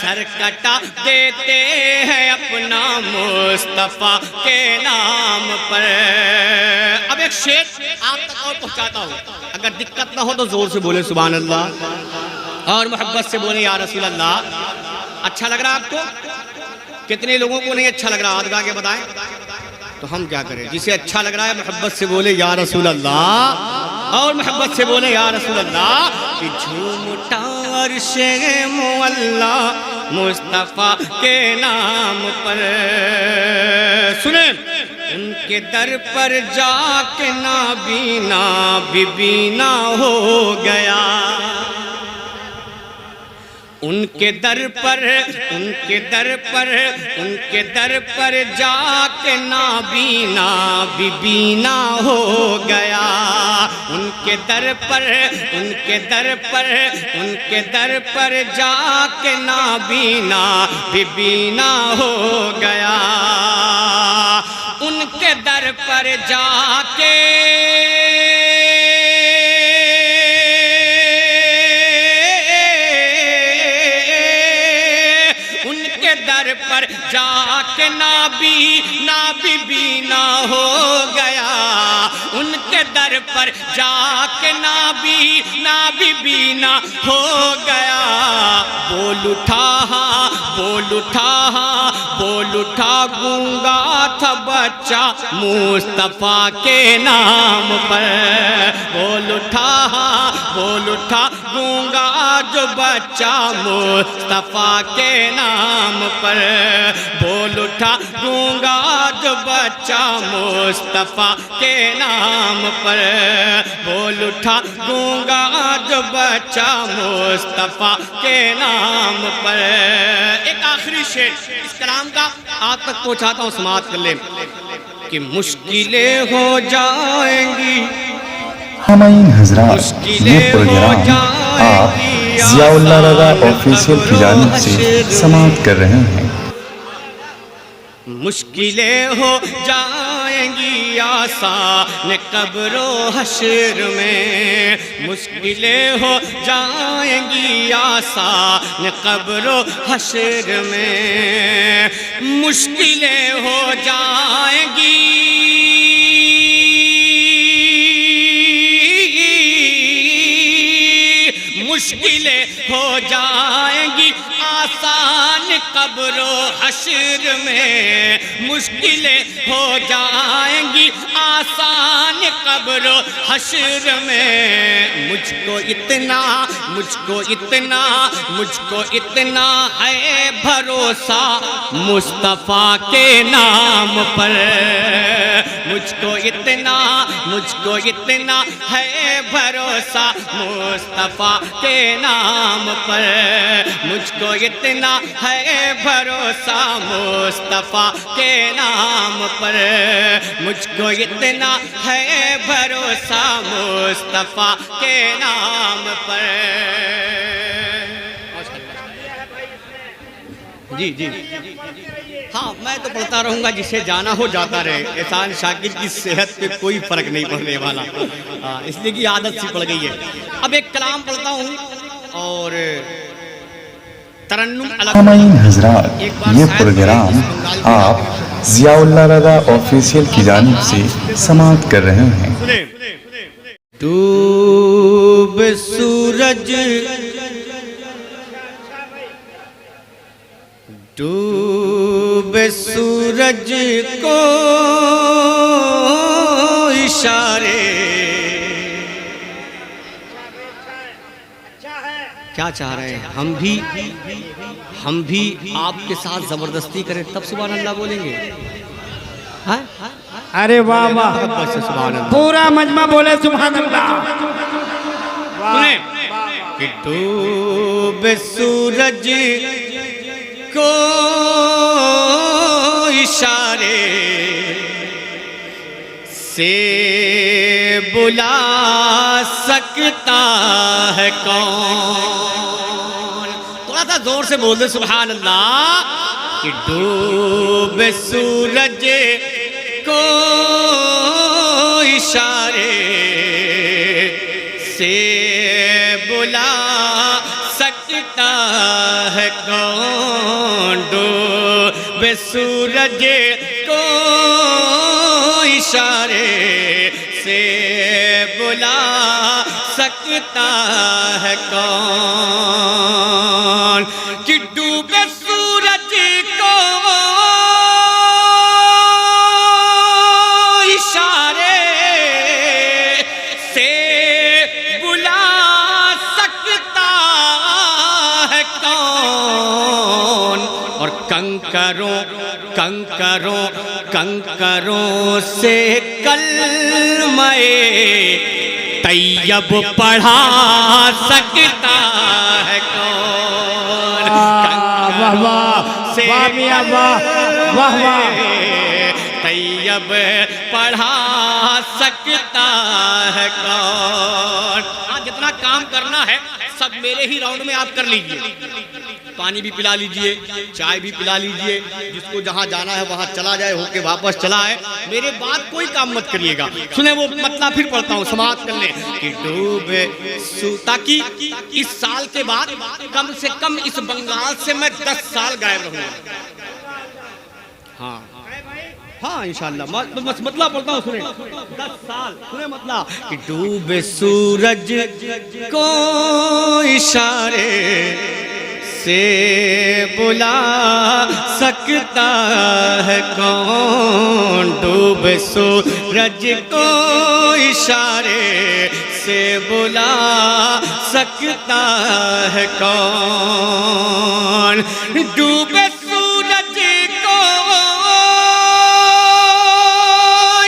سر کٹا دیتے ہیں اپنا مصطفیٰ کے نام پر۔ اب ایک شعر آپ تک اور پہنچاتا ہوں، اگر دقت نہ ہو تو زور سے بولیں سبحان اللہ، اور محبت سے بولیں یا رسول اللہ۔ اچھا لگ رہا آپ کو؟ کتنے لوگوں کو نہیں اچھا لگ رہا؟ ہاتھ اٹھا کے بتائیں تو ہم کیا کریں؟ جسے اچھا لگ رہا ہے محبت سے بولے یا رسول اللہ، اور محبت سے بولے یا رسول اللہ۔ کہ جھومتا عرش معلا مصطفیٰ کے نام پر، سنیں ان کے در پر جا کے نابینا بھی بینا ہو گیا، ان کے در پر جا کے نابینا بھی بینا ہو گیا، ان کے در پر جا کے نابینا بھی بینا ہو گیا، ان کے در پر جا کے پر جا کے نابی بینا ہو گیا، ان کے در پر جا کے نابی بینا ہو گیا۔ بول اٹھا گونگا تھا بچہ مصطفیٰ کے نام پر، بول اٹھا گونگا جو بچہ مصطفیٰ کے نام پر، بول اٹھا گونگا جو بچہ مصطفیٰ کے نام پر، بول اٹھا گونگا جو بچہ مصطفیٰ کے نام پر۔ ایک آخری شعر اس کلام کا آپ تک پہنچاتا ہوں، سماعت کر لیں کہ مشکلیں ہو جائیں گی۔ ہمائن حضرات، یہ پروگرام آپ ضیاء اللہ رضا آفیشیل کی جانب سے سماعت کر رہے ہیں۔ مشکلیں ہو جائیں گی آسان قبر و حشر میں، مشکلیں ہو جائیں گی آسان قبر و حشر میں، مشکلیں ہو جائیں گی، مشکلیں ہو جائیں گی آسان قبر و حشر میں، مشکلیں ہو جائیں گی آسان قبر قبر و حشر میں مجھ کو اتنا ہے بھروسہ مصطفیٰ کے نام پر مجھ کو اتنا ہے بھروسہ مصطفیٰ کے نام پر مجھ کو اتنا ہے بھروسہ مصطفیٰ کے نام پر مجھ کو اتنا ہے بھروسہ مصطفیٰ کے نام پر جی ہاں میں تو پڑھتا رہوں گا جسے جانا ہو جاتا رہے احسان شاکر کی صحت پہ کوئی فرق نہیں پڑنے والا اس لیے کہ عادت سی پڑ گئی ہے اب ایک کلام پڑھتا ہوں اور ترنم سامعین حضرات یہ پروگرام آپ ضیاء اللہ رضا آفیشیل کی جانب سے سماعت کر رہے ہیں ڈوب سورج کو اشارے کیا چاہ رہے ہیں ہم بھی آپ کے ساتھ زبردستی کریں تب سبحان اللہ بولیں گے ارے واہ واہ سبحان اللہ پورا مجمع بولے سبحان اللہ کہ ڈوب سورج کو اشارے سے بلا سکتا ہے کون تھوڑا سا زور سے بول دے سبحان اللہ کہ ڈوب سورج کو اشارے سے بلا سکتا ہے کون ڈوب سورج کو اشارے سے بلا سکتا ہے کون کہ ڈوبے سورج کو اشارے سے بلا سکتا ہے کون اور کنکروں سے کلمہ طیب پڑھا سکتا ہے کون واہ واہ واہ میاں واہ واہ واہ طیب پڑھا سکتا ہے کون جتنا کام کرنا ہے سب میرے ہی راؤنڈ میں آپ کر لیجئے پانی بھی پلا لیجئے چائے بھی پلا لیجئے جس کو جہاں جانا ہے وہاں چلا جائے ہو کے واپس چلا آئے میرے بعد کوئی کام مت کریے گا سنیں وہ مطلب پھر پڑھتا ہوں سماعت کر لیں کہ ڈوبے تاکہ اس سال کے بعد کم سے کم اس بنگال سے میں 10 سال غائب رہوں گا ہاں انشاءاللہ مطلب پڑھتا ہوں سنیں 10 سال سنیں مطلب کہ ڈوبے سورج کو اشارے سے بلا سکتا ہے کون ڈوبے سورج کو اشارے سے بلا سکتا ہے کون ڈوبے سورج کو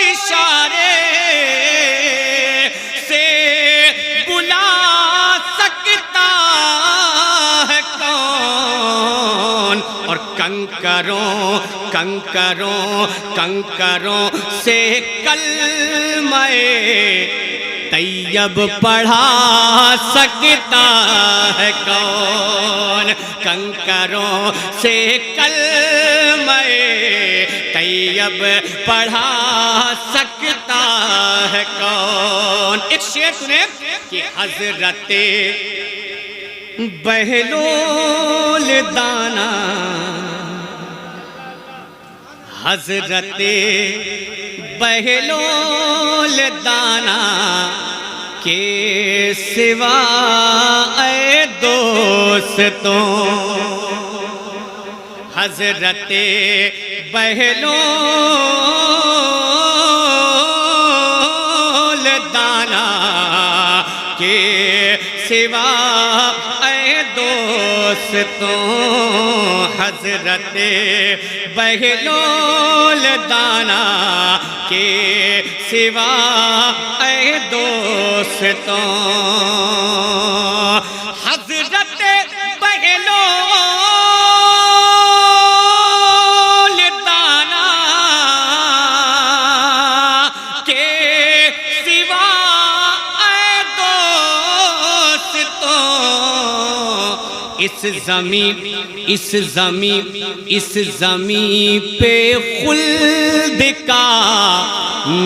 اشارے سے بلا سکتا ہے کون اور کنکروں سے کلمہ طیب پڑھا سکتا ہے کون کنکروں سے کلمہ طیب پڑھا سکتا ہے کون ایک شعر سنیں کہ حضرت بہلول دانا حضرت بہلول دانا کے سوا اے دوستوں حضرت بہلول سوا اے دوستوں حضرت بہلول دانا کے سوا اے دوستوں حضرت بہلول دانا کے سوا اے دوستوں اس زمین پہ خلد کا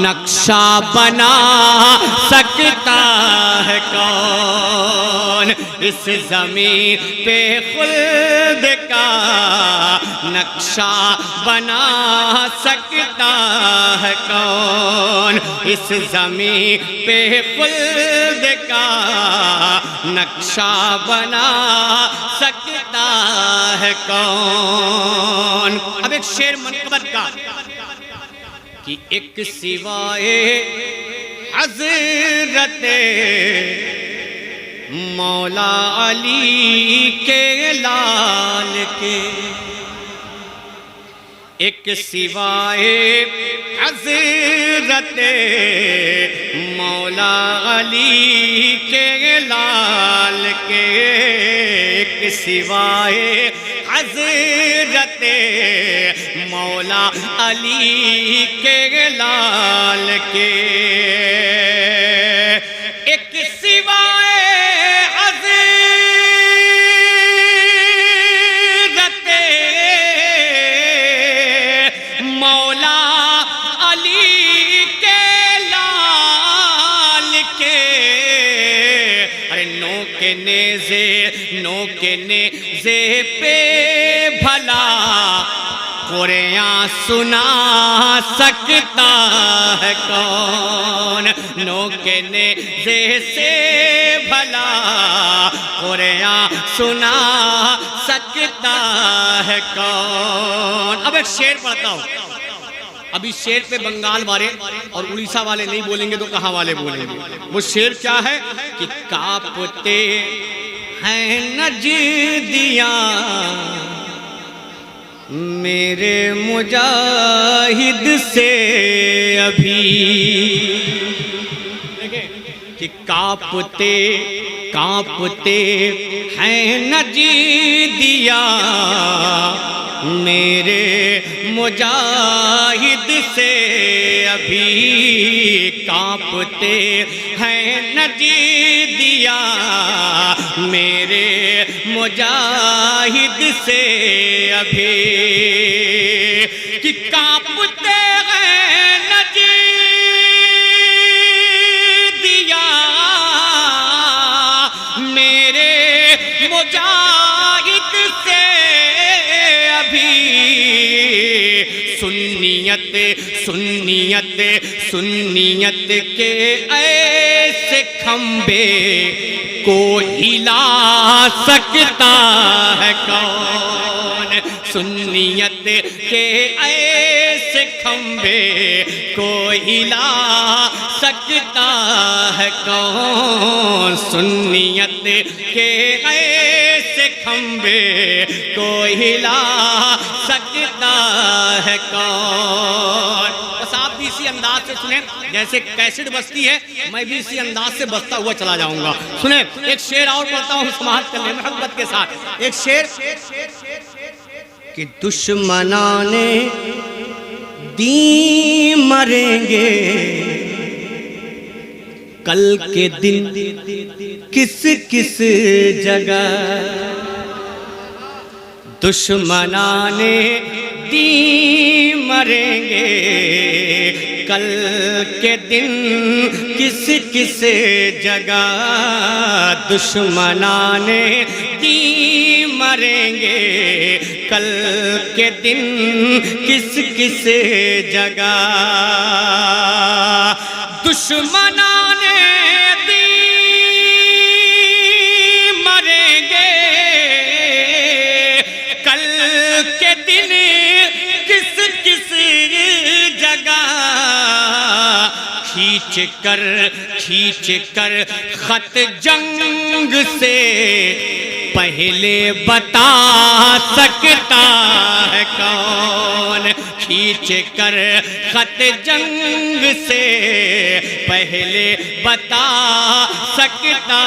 نقشہ بنا سکتا ہے کون؟ اس زمین پہ خلد کا نقشہ بنا سکتا ہے کون؟ اس زمین پہ خلد کا نقشہ بنا سکتا ہے کون؟ اب ایک شعر منقبت کا کہ ایک سوائے حضرت مولا علی کے لال کے، ایک سوائے حضرت مولا علی کے لال کے، ایک سوائے حضرت مولا علی کے لال کے، ایک سوائے حضرت مولا علی کے لال کے، ارے نو کے نیزے پہ بھلا قرآن سنا سکتا ہے کون؟ نو کے نیزے سے بھلا قرآن سنا سکتا ہے کون؟ اب ایک شعر پڑھتا ہوں، اب اس شعر پہ بنگال والے اور اڑیسہ والے نہیں بولیں گے تو کہاں والے بولیں گے؟ وہ شعر کیا ہے کہ کانپتے ہیں نجدیاں میرے مجاہد سے ابھی، کہ کانپتے ہیں نجدیاں میرے مجاہد سے ابھی، کانپتے ہیں نجدیاں میرے مجاہد سے ابھی، کہ کانپتے ہیں نجدیاں میرے مجاہد سے ابھی، سنیت کے ایسے کھمبے کو ہلا سکتا ہے کون؟ سنیت کے ایسے کھمبے کو ہلا سکتا ہے کون؟ سنیت کے ایسے کھمبے کو ہلا سکتا ہے کون؟ بس آپ بھی اسی انداز سے سنیں، جیسے کیسٹ بستی ہے میں بھی اسی انداز سے بستا ہوا چلا جاؤں گا۔ سنیں ایک شعر اور پڑھتا ہوں، سماعت کر لیں محبت کے ساتھ۔ ایک شعر کہ دشمنان دین مریں گے کل کے دن کس کس جگہ، دشمنان دین مریں گے کل کے دن کس کس جگہ، دشمنان دین مریں گے کل کے دن کس کس جگہ، دشمنان دین مریں گے کل کے دن کس کس جگہ، کھینچ کر خط جنگ جنگ سے پہلے بتا سکتا ہے کون؟ کھینچ کر خط جنگ سے پہلے بتا سکتا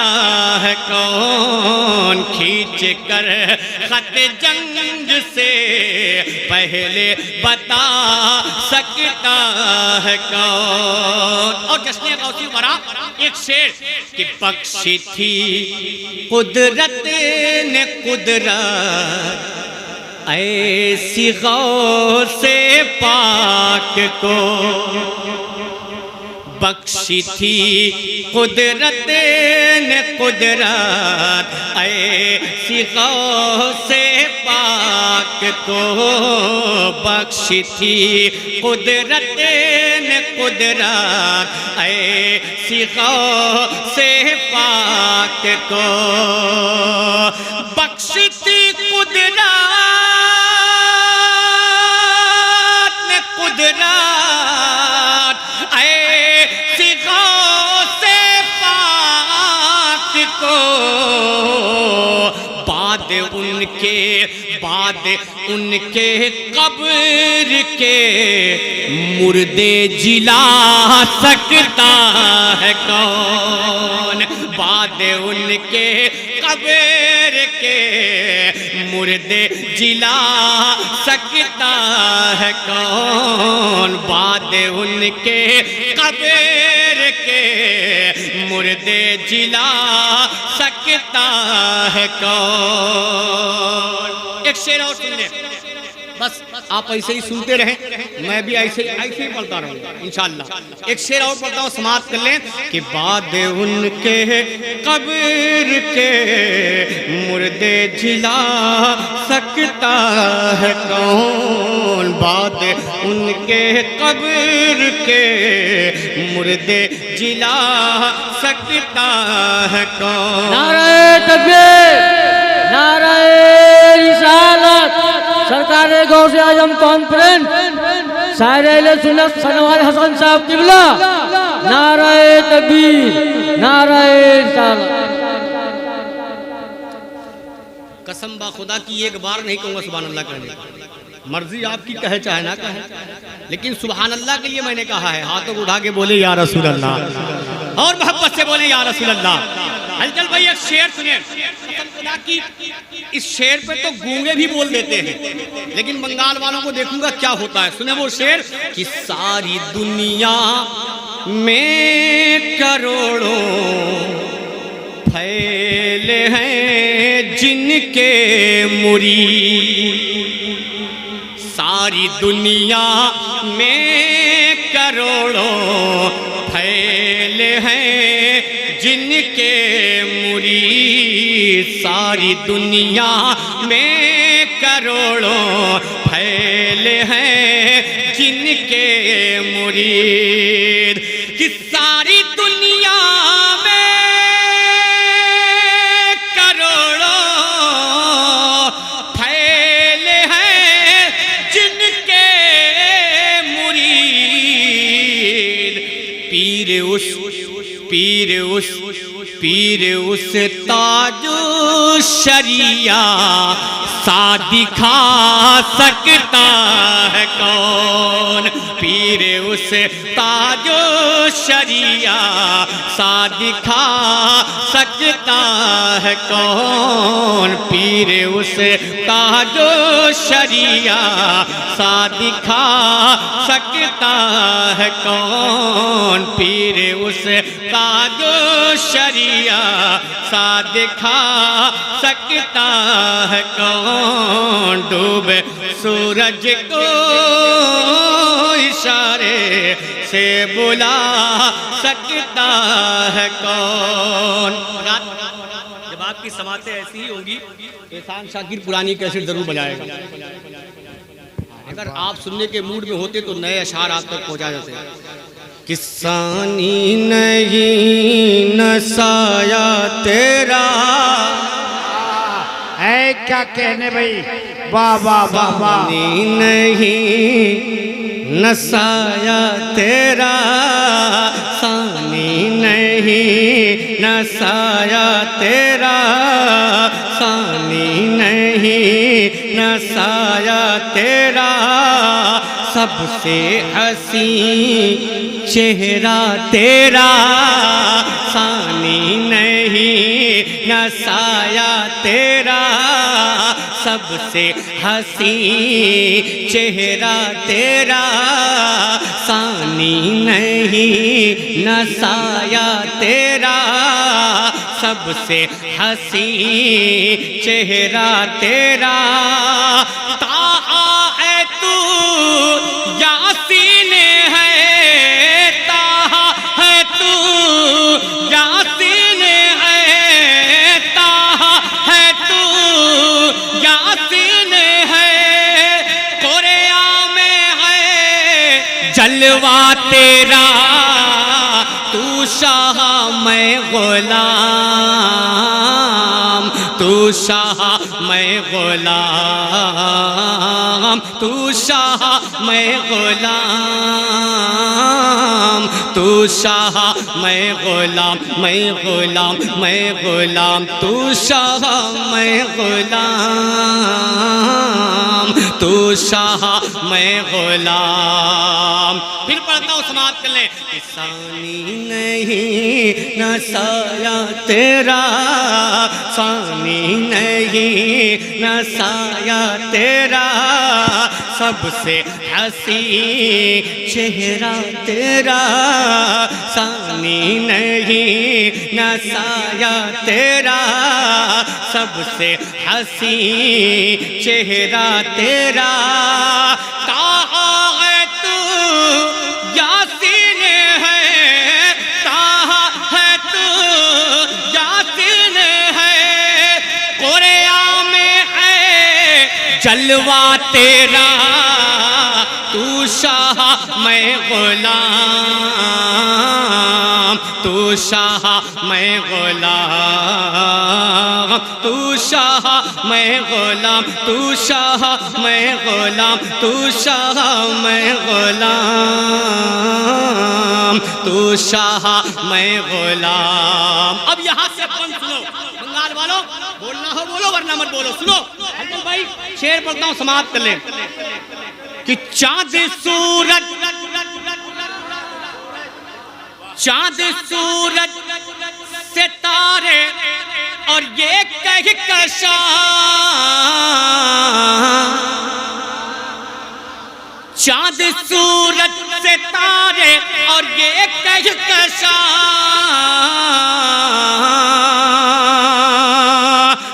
ہے کون؟ کھینچ کر خط جنگ سے پہلے بتا سکتا ہے کون؟ اور جشن غوثی ورا ایک شعر کہ بخشی تھی قدرت نے قدرت ایسی غوث پاک کو، بخشی تھی قدرت نے قدرت ایسی غوث پاک کو، بخشی تھی قدرت نے قدرت ایسی غوث پاک کو، بخشی تھی قدرت نے قدرت ایسی غوث پاک کو، بعد ان کے قبر کے مردے جلا سکتا ہے کون؟ بعد ان کے قبر کے مردے جلا سکتا ہے کون؟ بعد ان کے قبر کے مردے جلا سکتا ہے کون؟ ایک شعر اور سن لیں، بس آپ ایسے ہی سنتے رہیں، میں بھی ایسے ہی پڑھتا رہوں گا انشاءاللہ۔ ایک شعر اور پڑھتا ہوں، سماعت کر لیں کہ بعد ان کے قبر کے مردے جلا سکتا ہے کون؟ بعد ان کے قبر کے مردے جلا سکتا ہے کون؟ نعرہ تکبیر، نعرہ رسالت، سرکار غوث اعظم کانفرنس، شاعر اہل سنت سنوار حسن صاحب قبلہ، نعرہ تکبیر، نعرہ رسالت۔ قسم با خدا کی ایک بار نہیں کہوں گا سبحان اللہ کہنے، مرضی آپ کی کہے چاہے نہ کہے، لیکن سبحان اللہ کے لیے میں نے کہا ہے۔ ہاتھوں کو اٹھا کے بولے یا رسول اللہ، اور محبت سے بولے یا رسول اللہ۔ ہلچل بھائی ایک شعر سنیں، قسم خدا کی اس شعر پہ تو گونگے بھی بول دیتے ہیں، لیکن بنگال والوں کو دیکھوں گا کیا ہوتا ہے۔ سنیں وہ شعر کہ ساری دنیا میں کروڑوں پھیلے ہیں جن کے مرید، ساری دنیا میں کروڑوں پھیلے ہیں جن کے مرید، ساری دنیا میں کروڑوں پھیلے ہیں جن کے مرید، کہ ساری دنیا میں کروڑوں پھیلے ہیں جن کے مرید، پیر اس تاج شریعہ سا دکھا سکتا ہے کون؟ پیر اس تاج شریعہ سا دکھا سکتا ہے کون؟ پیر اس تاج شریعہ سا دکھا سکتا ہے کون؟ پیر اس تاج شریعہ سا دکھا سکتا ہے کون؟ ڈوبے سورج کو اشارے سے بلا سکتا ہے کون؟ جب آپ کی سماعتیں ایسی ہی ہوں گی احسان شاکر پرانی کیسٹ ضرور بجائے گا۔ اگر آپ سننے کے موڈ میں ہوتے تو نئے اشعار آپ تک پہنچا جاتے ہیں۔ کسانی نہیں نسایا تیرا، اے کیا کہنے بھائی، واہ واہ واہ واہ، نہیں نسایا تیرا، ثانی نہیں نہ سایہ تیرا ثانی نہیں نہ سایہ تیرا سب سے حسین چہرہ تیرا ثانی نہیں نہ سایہ تیرا سب سے حسین چہرہ تیرا ثانی نہیں نہ سایہ تیرا سب سے حسین چہرہ تیرا تاہا ہے تو یاسین ہے تاہا ہے تو یاسین ہے تاہا ہے تو یاسین ہے قرآن میں ہے جلوہ تیرا تو شاہ میں غلام تو شاہ میں غلام تو شاہ میں غلام تو شاہ میں غلام میں غلام میں غلام تو شاہ میں غلام تو شاہ میں غلام پھر پڑھتا ہوں سماعت کر لیں ثانی نہیں نہ سایہ تیرا ثانی نہیں نہ سایہ تیرا سب سے حسین چہرہ تیرا ثانی نہیں نہ سایہ تیرا سب سے حسین چہرہ تیرا کہاں ہے تو یاسین ہے کہاں ہے تو یاسین ہے قرآن میں ہے جلوہ تیرا تو شاہ میں غلام تو شاہ میں غلام تو شاہ میں غلام تو شاہ میں غلام تو شاہ میں غلام تو شاہ میں غلام اب یہاں سے اپن سنو بنگال والوں بولنا ہو بولو ورنہ مت بولو سنو حضرت بھائی شعر پڑھتا ہوں سماعت کر لیں کہ چاند سورج ستارے اور یہ کہکشاں چاند سورج ستارے اور یہ کہکشاں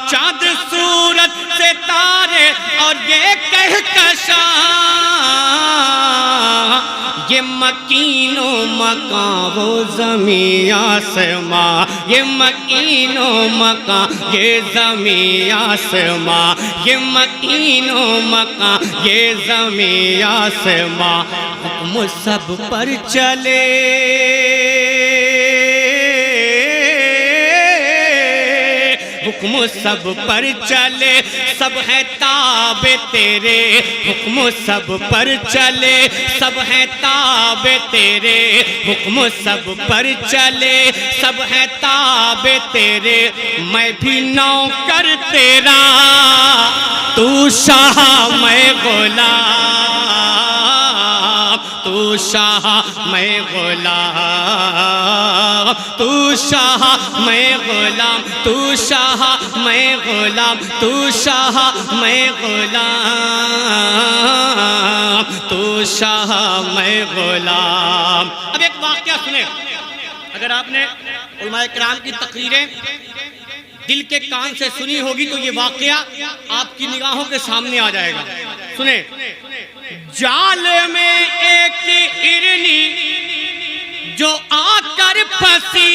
چاند سورج ستارے اور یہ کہکشاں یہ مکین و مکان وہ زمین آسماں یہ مکین و مکان یہ زمین آسماں یہ مکین و مکان یہ زمین آسماں حکم سب پر چلے حکم سب پر چلے سب ہے تابع تیرے حکم سب پر چلے سب ہے تابع تیرے حکم سب پر چلے سب ہے تابع تیرے میں بھی نوکر تیرا تو شاہ میں غلام تو شاہ میں غلام تو شاہ میں غلام تو شاہ میں غلام تو شاہ میں غلام تو شاہ میں غلام اب ایک واقعہ سنیں اگر آپ نے علماء کرام کی تقریریں دل کے کان سے سنی ہوگی تو یہ واقعہ آپ کی نگاہوں کے سامنے آ جائے گا سنیں جال میں ایک ہرنی جو آ کر پھنسی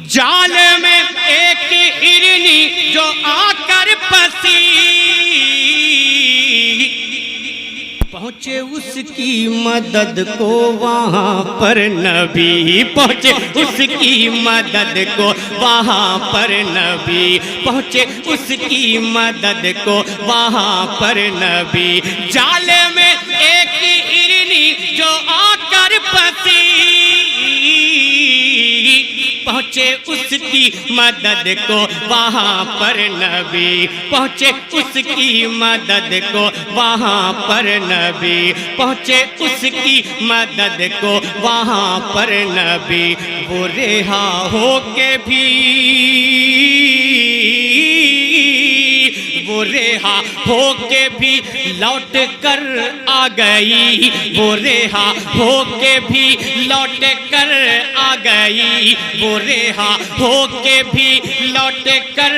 جال میں ایک ہرنی جو آ کر پھنسی پہنچے اس کی مدد کو وہاں پر نبی پہنچے اس کی مدد کو وہاں پر نبی پہنچے اس کی مدد کو وہاں پر نبی جال میں ایک ہرنی جو در پسی پہنچے اس کی مدد کو وہاں پر نبی پہنچے اس کی مدد کو وہاں پر نبی پہنچے اس کی مدد کو وہاں پر نبی وہ رہا ہو کے بھی وہ رہا ہو کے بھی لوٹ کر آ گئی وہ رہا ہو کے بھی لوٹ کر آ گئی وہ رہا ہو کے بھی لوٹ کر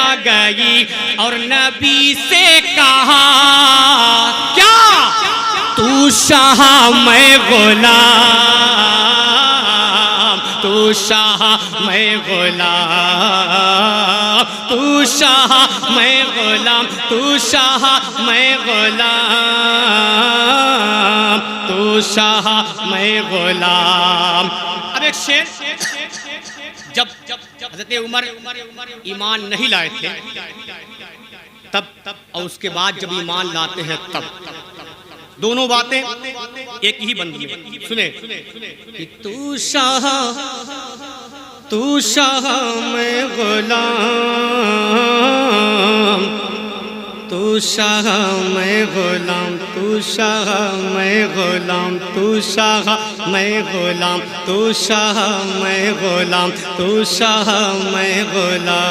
آ گئی اور نبی سے کہا کیا تو شاہ میں غلام تو شاہ میں غلام تو شاہ میں غلام تو شاہ میں غلام تو شاہ میں غلام. اب ایک شعر جب حضرت عمر ایمان نہیں لائے تھے تب اور اس کے بعد جب ایمان لاتے ہیں تب دونوں باتیں ایک ہی بندی ہے. سنیں کہ تو شاہ میں غلام تو شاہ میں غلام تو شاہ میں غلام تو شاہ میں غلام تو شاہ میں غلام تو شاہ میں غلام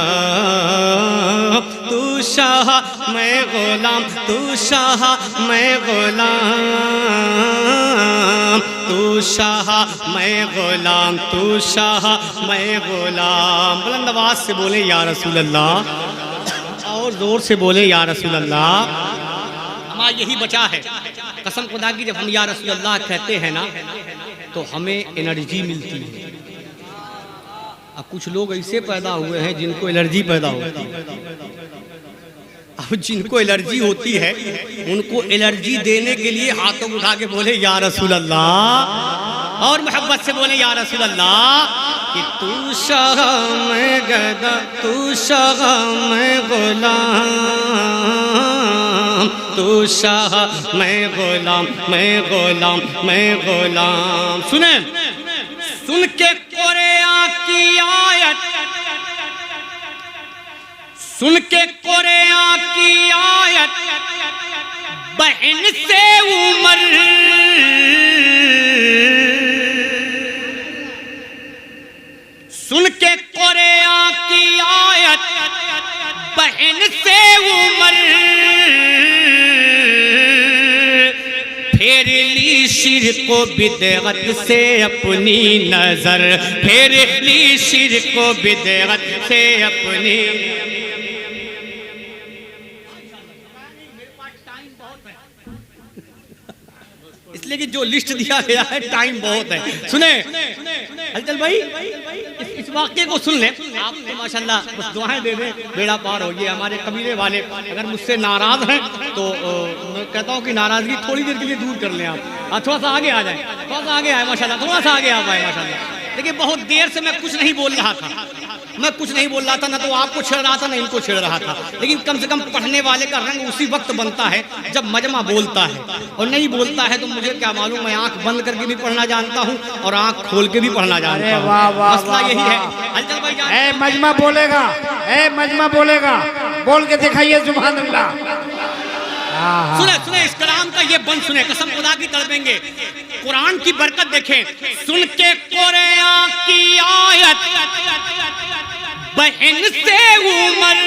تو شاہ میں غلام تو شاہ میں غلام تو شاہ میں غلام تو شاہ میں غلام. بلند آواز سے بولے یا رسول اللہ اور زور سے بولے یا رسول اللہ. ہمارا یہی بچا ہے قسم خدا کی جب ہم یا رسول اللہ کہتے ہیں نا تو ہمیں انرجی ملتی ہے. اب کچھ لوگ ایسے پیدا ہوئے ہیں جن کو الرجی پیدا ہوتی ہے. اب جن کو الرجی ہوتی ہے ان کو الرجی دینے کے لیے ہاتھوں اٹھا کے بولے یا رسول اللہ اور محبت سے بولے یا رسول اللہ کہ تو شاہ میں گدا تو شاہ میں غلام تو شاہ میں غلام میں غلام میں غلام. سنیں سن کے قرآن کی آیت سن کے قرآن کی آیت بہن سے عمر سن کے قرآن کی آیت بہن سے عمر پھیر لی شرک و بدعت سے اپنی نظر پھیر لی شرک و بدعت سے اپنی. اس لیے کہ جو لسٹ دیا گیا ہے ٹائم بہت ہے. سنیں حلچل بھائی اس واقعے کو سن لیں. آپ کو ماشاءاللہ بس دعائیں دے دیں بیڑا پار ہو. یہ ہمارے قبیلے والے اگر مجھ سے ناراض ہیں تو میں کہتا ہوں کہ ناراضگی تھوڑی دیر کے لیے دور کر لیں. آپ تھوڑا سا آگے آ جائیں تھوڑا سا آگے آئے ماشاءاللہ تھوڑا سا آگے آ پائے ماشاءاللہ. دیکھیں بہت دیر سے میں کچھ نہیں بول رہا تھا میں کچھ نہیں بول رہا تھا نہ تو آپ کو چھڑ رہا تھا نہ ان کو چھڑ رہا تھا. لیکن کم سے کم پڑھنے والے کا رنگ اسی وقت بنتا ہے جب مجمع بولتا ہے اور نہیں بولتا ہے تو مجھے کیا معلوم. میں آنکھ بند کر کے بھی پڑھنا جانتا ہوں اور آنکھ کھول کے بھی پڑھنا جانتا ہوں. مسئلہ یہی ہے. حلچل بھائی جان اے مجمع بولے گا اے مجمع بولے گا بول کے دکھائیے سبحان اللہ. سنیں اس کلام کا یہ بند سنیں قسم خدا کی تڑپیں گے. قرآن کی برکت دیکھیں. سن کے قرآن کی آیت بہن سے عمر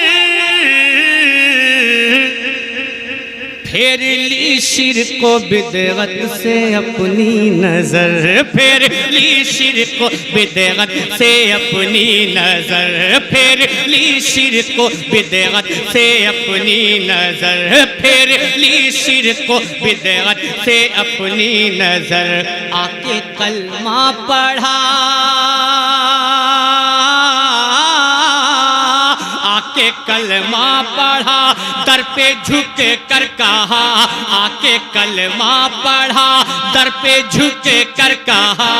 پھیر لی شرک و بدعت سے اپنی نظر پھیر لی شرک و بدعت سے اپنی نظر پھیر لی شرک و بدعت سے اپنی نظر پھیر لی شرک و بدعت سے اپنی نظر. آ کے کلمہ پڑھا آکے کلمہ پڑھا در پہ جھک کر کہا آکے کلمہ پڑھا در پہ جھک کر کہا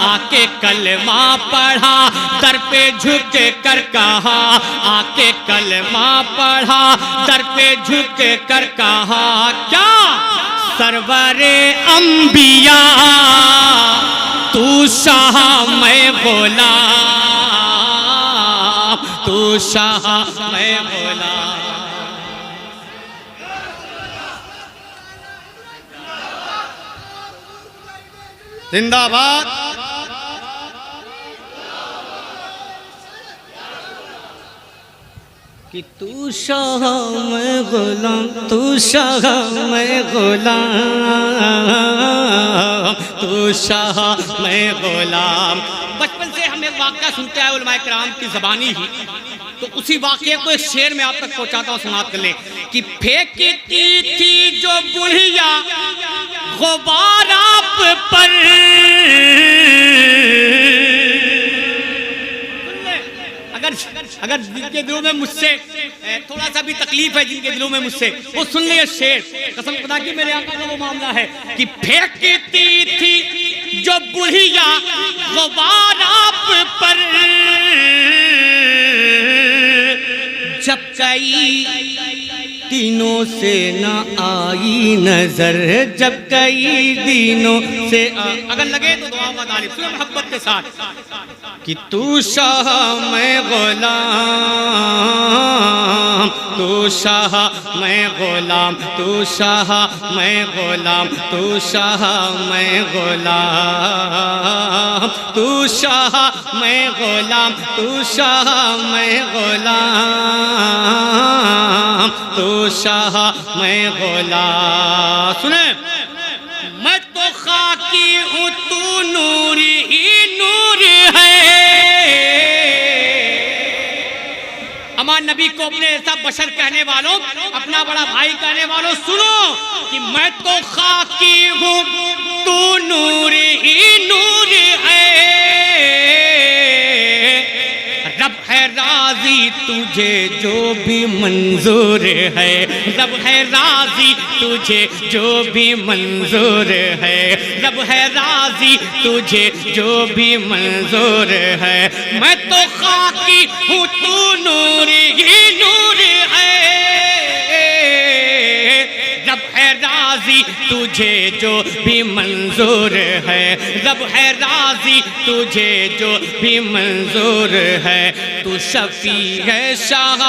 آکے کلمہ پڑھا در پہ جھک کر کہا آکے کلمہ پڑھا در پہ جھک کر کہا. کیا سرور انبیاء تو شاہ میں غلام تو شاہ میں غلام زندہ باد کہ تو شاہ میں غلام تو شاہ میں غلام تو شاہ میں غلام بچپن سے ہمیں واقعہ سنتا ہے علماء کرام کی زبانی ہی تو اسی واقعے کو ایک شعر میں آپ تک پہنچاتا ہوں سماعت کر لیں کہ پھینکتی تھی جو بڑھیا غبار آپ پر اگر جن کے دلوں میں مجھ سے تھوڑا سا بھی تکلیف ہے جن کے دلوں میں مجھ سے وہ سن لیں یہ شعر قسم خدا کی میرے آقا کا وہ معاملہ ہے کہ پھینکتی تھی جو بڑھیا غبار آپ پر جب کئی دنوں سے نہ آئی نظر جب کئی دنوں سے اگر لگے تو دعا کا طالب سنو محبت کے ساتھ کہ تو شاہ میں غلام تو شاہ میں غلام تو شاہ میں غلام تو شاہ میں غلام تو شاہ میں غلام تو شاہ میں غلام تو شاہ میں غلام سنیں میں تو خاکی ہوں تو نور ہی نور ہے امان نبی کو اپنے ایسا بشر کہنے والوں اپنا بڑا بھائی کہنے والوں سنو کہ میں تو خاکی ہوں تو نور ہی نور ہے رب ہے راضی تجھے جو بھی منظور ہے رب ہے راضی تجھے جو بھی منظور ہے رب ہے راضی تجھے جو بھی منظور ہے میں تو خاکی ہوں تو نور ہی نور ہے رب ہے راضی تجھے جو بھی منظور ہے رب ہے راضی تجھے جو بھی منظور ہے تو شفیع ہے شاہ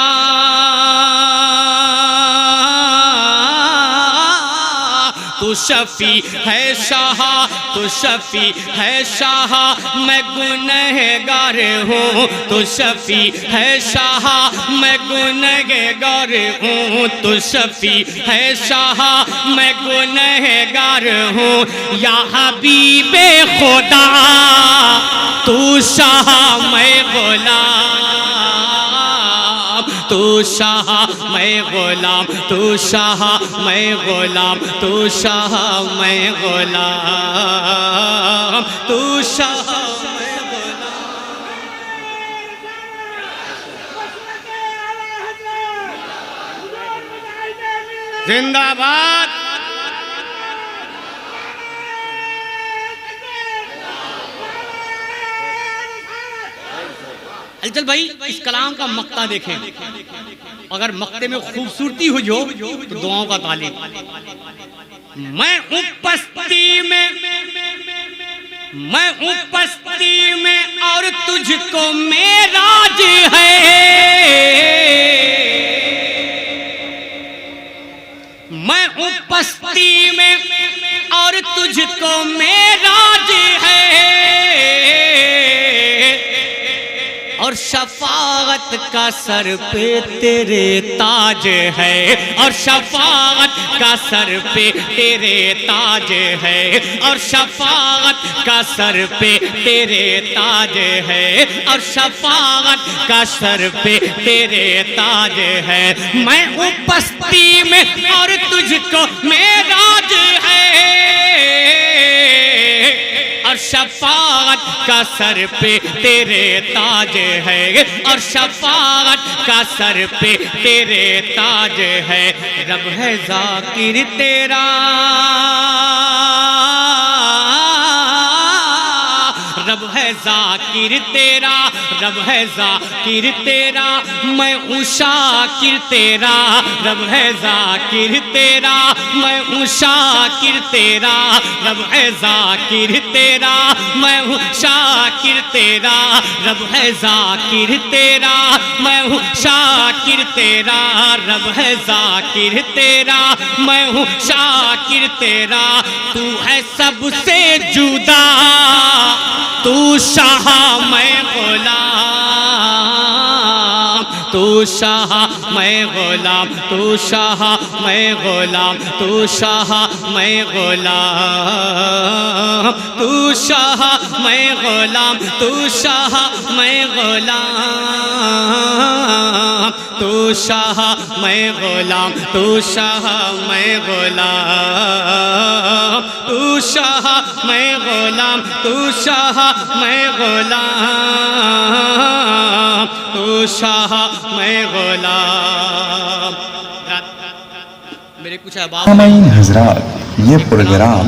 تو شفیع ہے شاہ تو شفیع ہے شاہ میں گنہگار ہوں تو شفیع ہے شاہ میں گنہگار ہوں تو شفیع ہے شاہ میں گنہگار ہوں یا حبیب خدا تو شاہ میں غلام تو شاہ میں غلام تو شاہ میں غلام تو شاہ میں غلام تو شاہ میں غلام زندہ باد الجل بھائی اس کلام کا مقطع دیکھیں اگر مقطع میں خوبصورتی ہو جو تو دعاؤں کا طالب میں ہوں پستی میں اور تجھ کو معراج ہے میں ہوں پستی میں اور تجھ کو معراج ہے اور شفاعت کا سر پہ تیرے تاج ہے اور شفاعت کا سر پہ تیرے تاج ہے اور شفاعت کا سر پہ تیرے تاج ہے اور شفاعت کا سر پہ تیرے تاج ہے میں ہوں پستی میں اور تجھ کو معراج ہے اور شفاعت کا سر پہ تیرے تاج ہے اور شفاعت کا سر پہ تیرے تاج ہے رب ہے ذاکر تیرا رب ہے ذاکر تیرا رب ہے ذاکر تیرا میں ہوں شاکر تیرا رب ہے ذاکر تیرا میں ہوں شاکر تیرا رب ہے ذاکر تیرا میں ہوں شاکر تیرا رب ہے ذاکر تیرا میں ہوں شاکر تیرا رب ہے ذاکر تیرا میں ہوں شاکر تیرا تو ہے سب سے جدا تو شاہ میں غلام تو شاہ میں غلام تو شاہ میں غلام تو شاہ میں غلام تو شاہ میں غلام تو شاہ میں غلام تو شاہ میں غلام تو شاہ میں غلام تو شاہ میں غلام تو شاہ میں غلام تو شاہ میں غلام میرے کچھ احباب سامعین حضرات، یہ پروگرام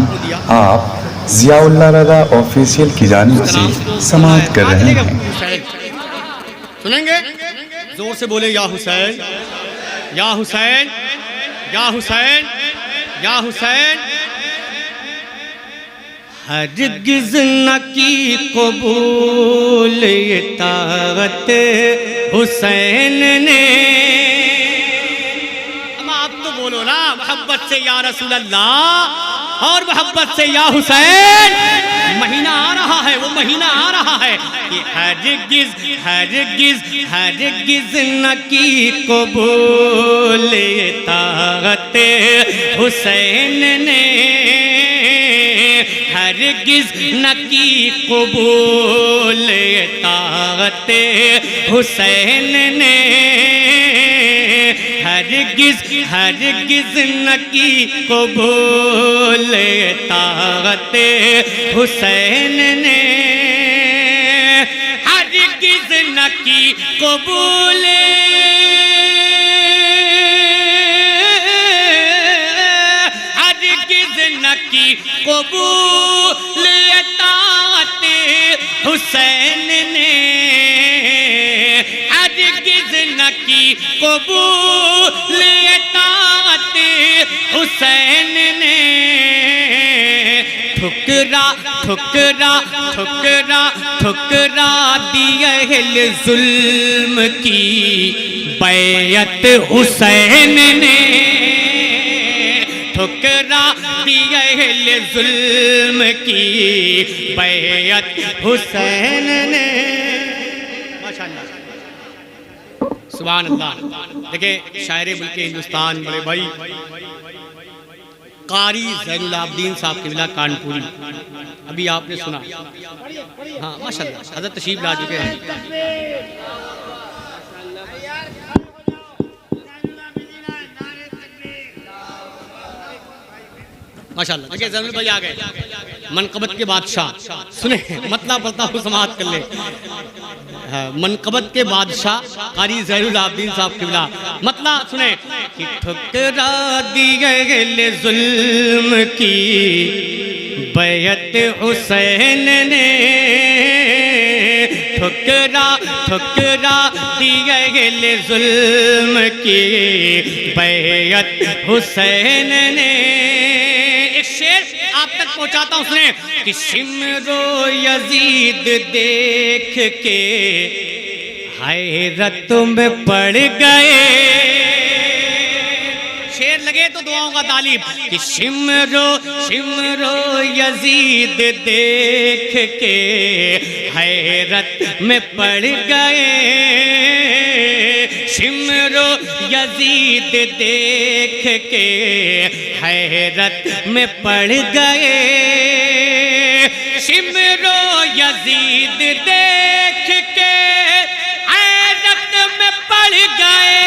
آپ ضیاء اللہ رضا آفیشیل کی جانب سے سماعت کر رہے ہیں۔ سنیں گے زور سے بولے یا حسین یا حسین یا حسین یا حسین ہرگز نہ کی قبول اطاعت حسین نے آپ تو بولو نا محبت سے یا رسول اللہ اور محبت سے یا حسین مہینہ آ رہا ہے وہ مہینہ آ رہا ہے کہ ہرگز ہرگز ہرگز نہ کی قبول اطاعت حسین نے ہرگز نہ کی قبول اطاعت حسین نے ہرگز ہرگز نہ کی قبول اطاعت حسین نے ہرگز نہ کی قبول ہرگز نہ کی قبول اطاعت حسین نے ہرگز نہ کی قبول اطاعت حسین نے ٹھکرا ٹھکرا ٹھکرا ٹھکرا دی اہل ظلم کی بیعت حسین نے ٹھکرا دی اہل ظلم کی بیعت حسین نے ماشاءاللہ سبحان اللہ۔ دیکھیں شاعر ملک ہندوستان بڑے بھائی قاری زین العابدین صاحب قبلہ کانپوری ابھی آپ نے سنا ہاں ماشاءاللہ حضرت تشریف لا چکے ہیں ماشاءاللہ۔ دیکھیں زین بھائی آ گئے منقبت کے بادشاہ سنیں مطلب بولتا ہوں سماعت کر لیں منقبت کے بادشاہ قاری زین العابدین صاحب قبلہ مطلب سنیں کہ ٹھکرا دی اہل ظلم کی بیعت حسین نے ٹھکرا ٹھکرا دی اہل ظلم کی بیعت حسین نے ایک شعر آپ تک پہنچاتا ہوں سنیں کہ شمر و یزید دیکھ کے حیرت میں پڑ گئے شعر لگے تو دعاؤں کا طالب کہ شمر و یزید دیکھ کے حیرت میں پڑ گئے شمر و یزید دیکھ کے حیرت میں پڑ گئے شمر و یزید دیکھ کے حیرت میں پڑ گئے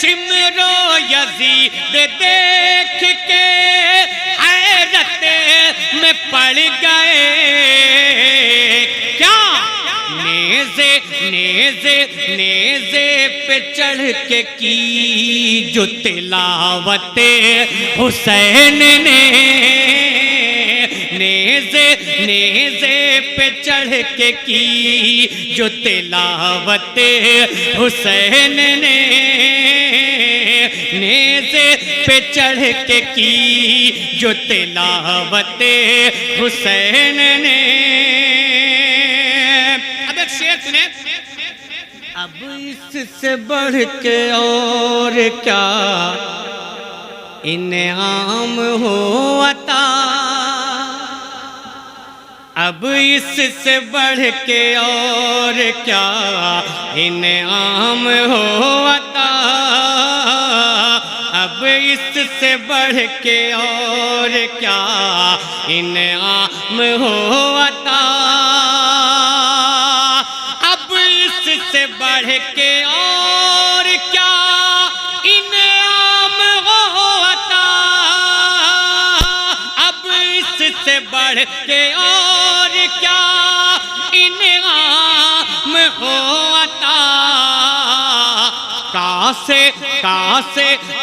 شمر و یزید دیکھ کے حیرت میں پڑ گئے کیا نیزے نیزے نیزے پہ چڑھ کے کی جو تلاوت حسین نے نیزے نیزے پہ چڑھ کے کی جو تلاوت حسین نے، نیزے پہ چڑھ کے کی جو تلاوت حسین نے۔ اب ایک شعر سنیں، اب اس سے بڑھ کے اور کیا انعام ہو عطا، اب اس سے بڑھ کے اور کیا انعام ہو عطا، اب اس سے بڑھ کے اور کیا انعام ہو عطا، اب اس سے بڑھ کے اور کیا انعام ہو عطا، اب اس سے بڑھ کے اور کیا انعام ہو عطا،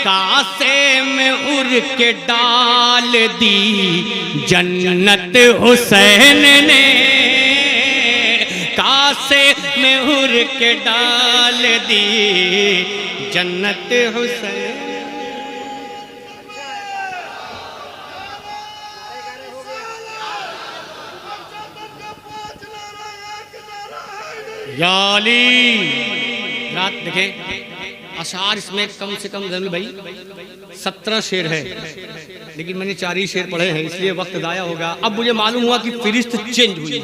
کاسے میں ار کے ڈال دی جنت حسین نے، کاسے میں ار کے ڈال دی جنت حسین۔ یا علی، رات دیکھیں اشعار اس میں کم سے کم زمین بھائی 17 شعر ہے، لیکن میں نے 4 ہی شعر پڑھے ہیں، اس لیے وقت ضائع ہوگا۔ اب مجھے معلوم ہوا کہ فہرست چینج ہوئی ہے،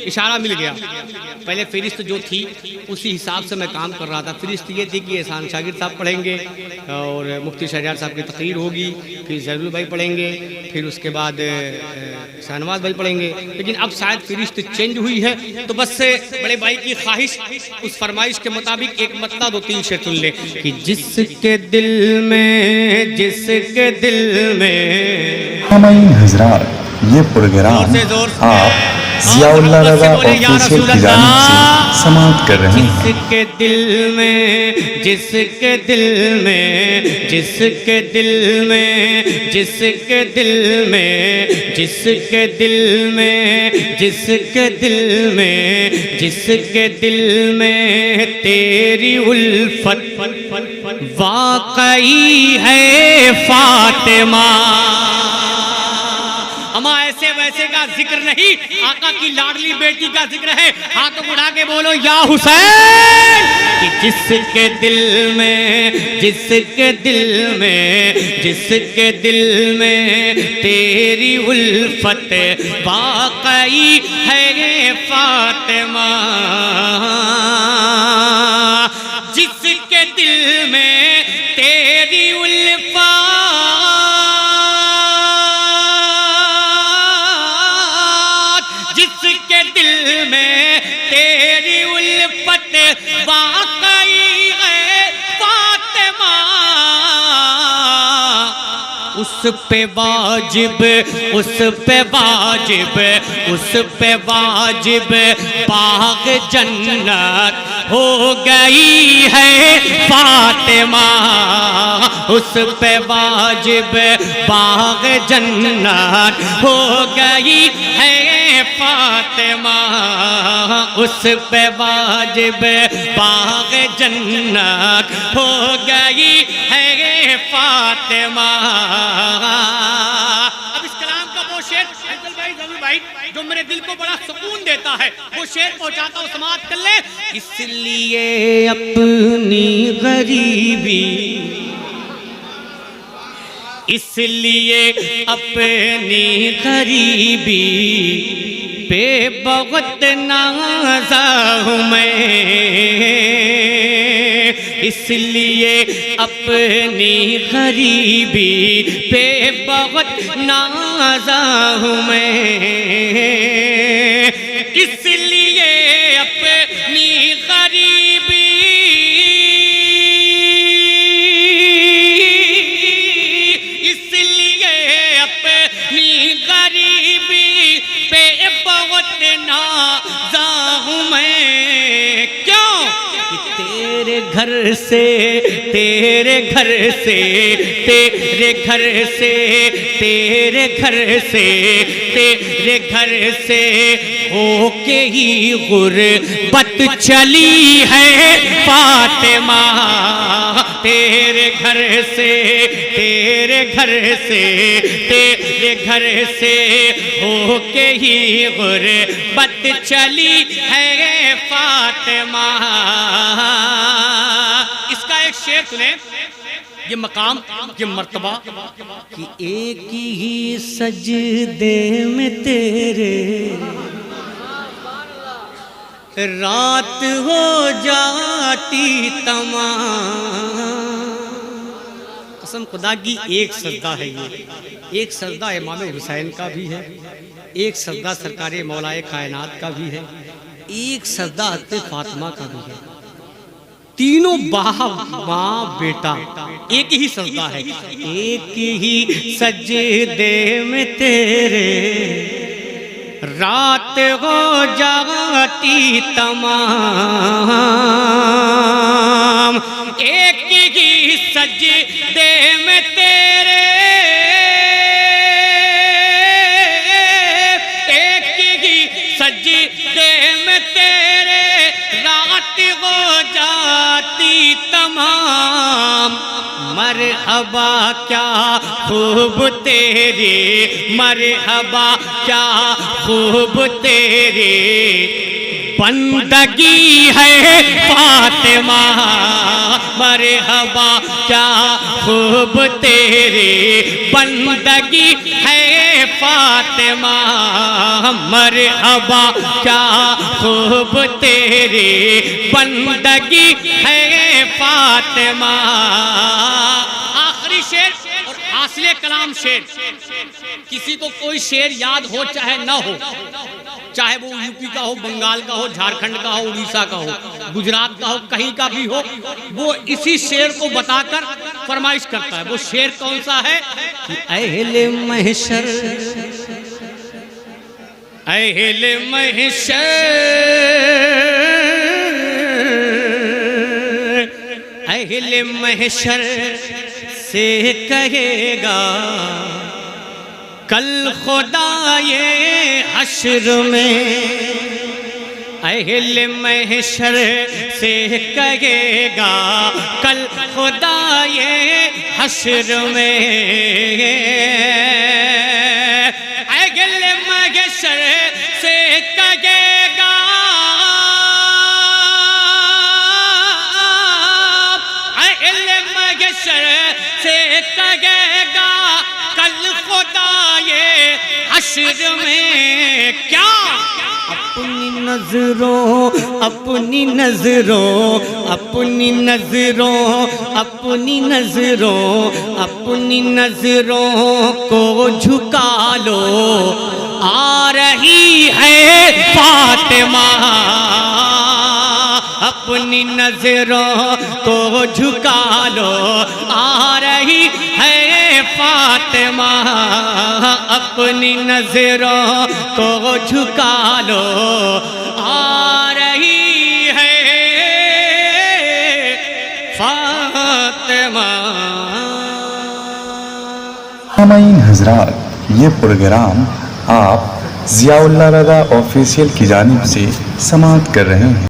اشارہ مل گیا۔ پہلے فہرست جو تھی اسی حساب سے میں کام کر رہا تھا۔ فہرست یہ تھی کہ احسان شاگرد صاحب پڑھیں گے اور مفتی شہریار صاحب کی تقریر ہوگی، پھر زیدل بھائی پڑھیں گے، پھر اس کے بعد شاہنواز بھائی پڑھیں گے، لیکن اب شاید فہرست چینج ہوئی ہے، تو بس سے بڑے بھائی کی خواہش، اس فرمائش کے مطابق ایک مطلع 2-3 شعر سن لے کہ جس کے دل میں سامعین حضرات، یہ پروگرام آپ ضیاء اللہ رضا آفیشیل کی جانب سے سماعت کر رہے ہیں۔ جس کے دل میں تیری الفت واقعی ہے فاطمہ، اما ایسے ویسے کا ذکر نہیں، آقا کی لاڈلی بیٹی کا ذکر ہے۔ ہاتھ اٹھا کے بولو یا حسین، کہ جس کے دل میں تیری الفت واقعی ہے فاطمہ، جس کے دل میں تیری الفت واقعی ہے فاطمہ، اس پہ واجب باغ جنت ہو گئی ہے فاطمہ، اس پہ واجب باغ جنت ہو گئی ہے فاطمہ، اس پہ واجب باغ جنت ہو گئی ہے فاطمہ۔ اب اس کلام کا وہ شعر فیصل بھائی، زمین بھائی، جو میرے دل کو بڑا سکون دیتا ہے، وہ شعر پہنچاتا ہوں، سماعت کر لیں۔ اس لیے اپنی غریبی پہ بہت نازا ہوں میں، اس لیے اپنی غریبی پہ بہت نازا ہوں میں، اس لیے اپنی غریبی بہت نازا ہوں میں، کیوں؟ تیرے گھر سے تیرے گھر سے تیرے گھر سے تیرے گھر سے تیرے گھر سے ہو کے ہی غربت چلی ہے فاطمہ تیرے گھر سے تیرے گھر سے تیرے گھر سے ہو کے ہی غربت چلی ہے فاطمہ اس کا ایک شعر سنیں یہ مقام یہ مرتبہ کہ ایک ہی سجدے میں تیرے رات ہو جاتی تمام قسم خدا کی ایک سجدہ ہے یہ ایک سجدہ امام حسین کا بھی ہے ایک سجدہ سرکار مولائے کائنات کا بھی ہے ایک سجدہ حضرت فاطمہ کا بھی ہے تینوں باپ ماں بیٹا ایک ہی سجدہ ہے ایک ہی سجدے میں تیرے رات ہو جاتی تمام ایک ہی سجدے میں تیرے ایک ہی سجدے میں تیرے رات ہو جاتی تمام مرحبا کیا خوب تیری مرحبا کیا خوب تیری بندگی ہے فاطمہ مرحبا کیا خوب تیری بندگی ہے فاطمہ مرحبا کیا خوب تیری بندگی ہے فاطمہ آخری شعر اور حاصل کلام شعر کسی کو کوئی شعر یاد ہو چاہے نہ ہو چاہے وہ یو پی کا ہو بنگال کا ہو جھارکھنڈ کا ہو اڑیسہ کا ہو گجرات کا ہو کہیں کا بھی ہو وہ اسی شعر کو بتا کر فرمائش کرتا ہے وہ شعر کون سا ہے اہل محشر اہل محشر اہل محشر سے کہے گا کل خدا یہ حشر میں اہل محشر سے کہے گا کل خدا یہ حشر میں اہل محشر سے کہے گا اہل محشر سے کہے گا کل خدا یہ حشر میں کیا اپنی نظروں اپنی نظروں اپنی نظروں اپنی نظروں اپنی نظروں کو جھکا لو آ رہی ہے فاطمہ اپنی نظروں کو جھکا لو آ رہی ہے فاطمہ اپنی نظروں کو جھکا لو آ رہی ہے فاطمہ سامعین حضرات یہ پروگرام آپ ضیاء اللہ رضا آفیشیل کی جانب سے سماعت کر رہے ہیں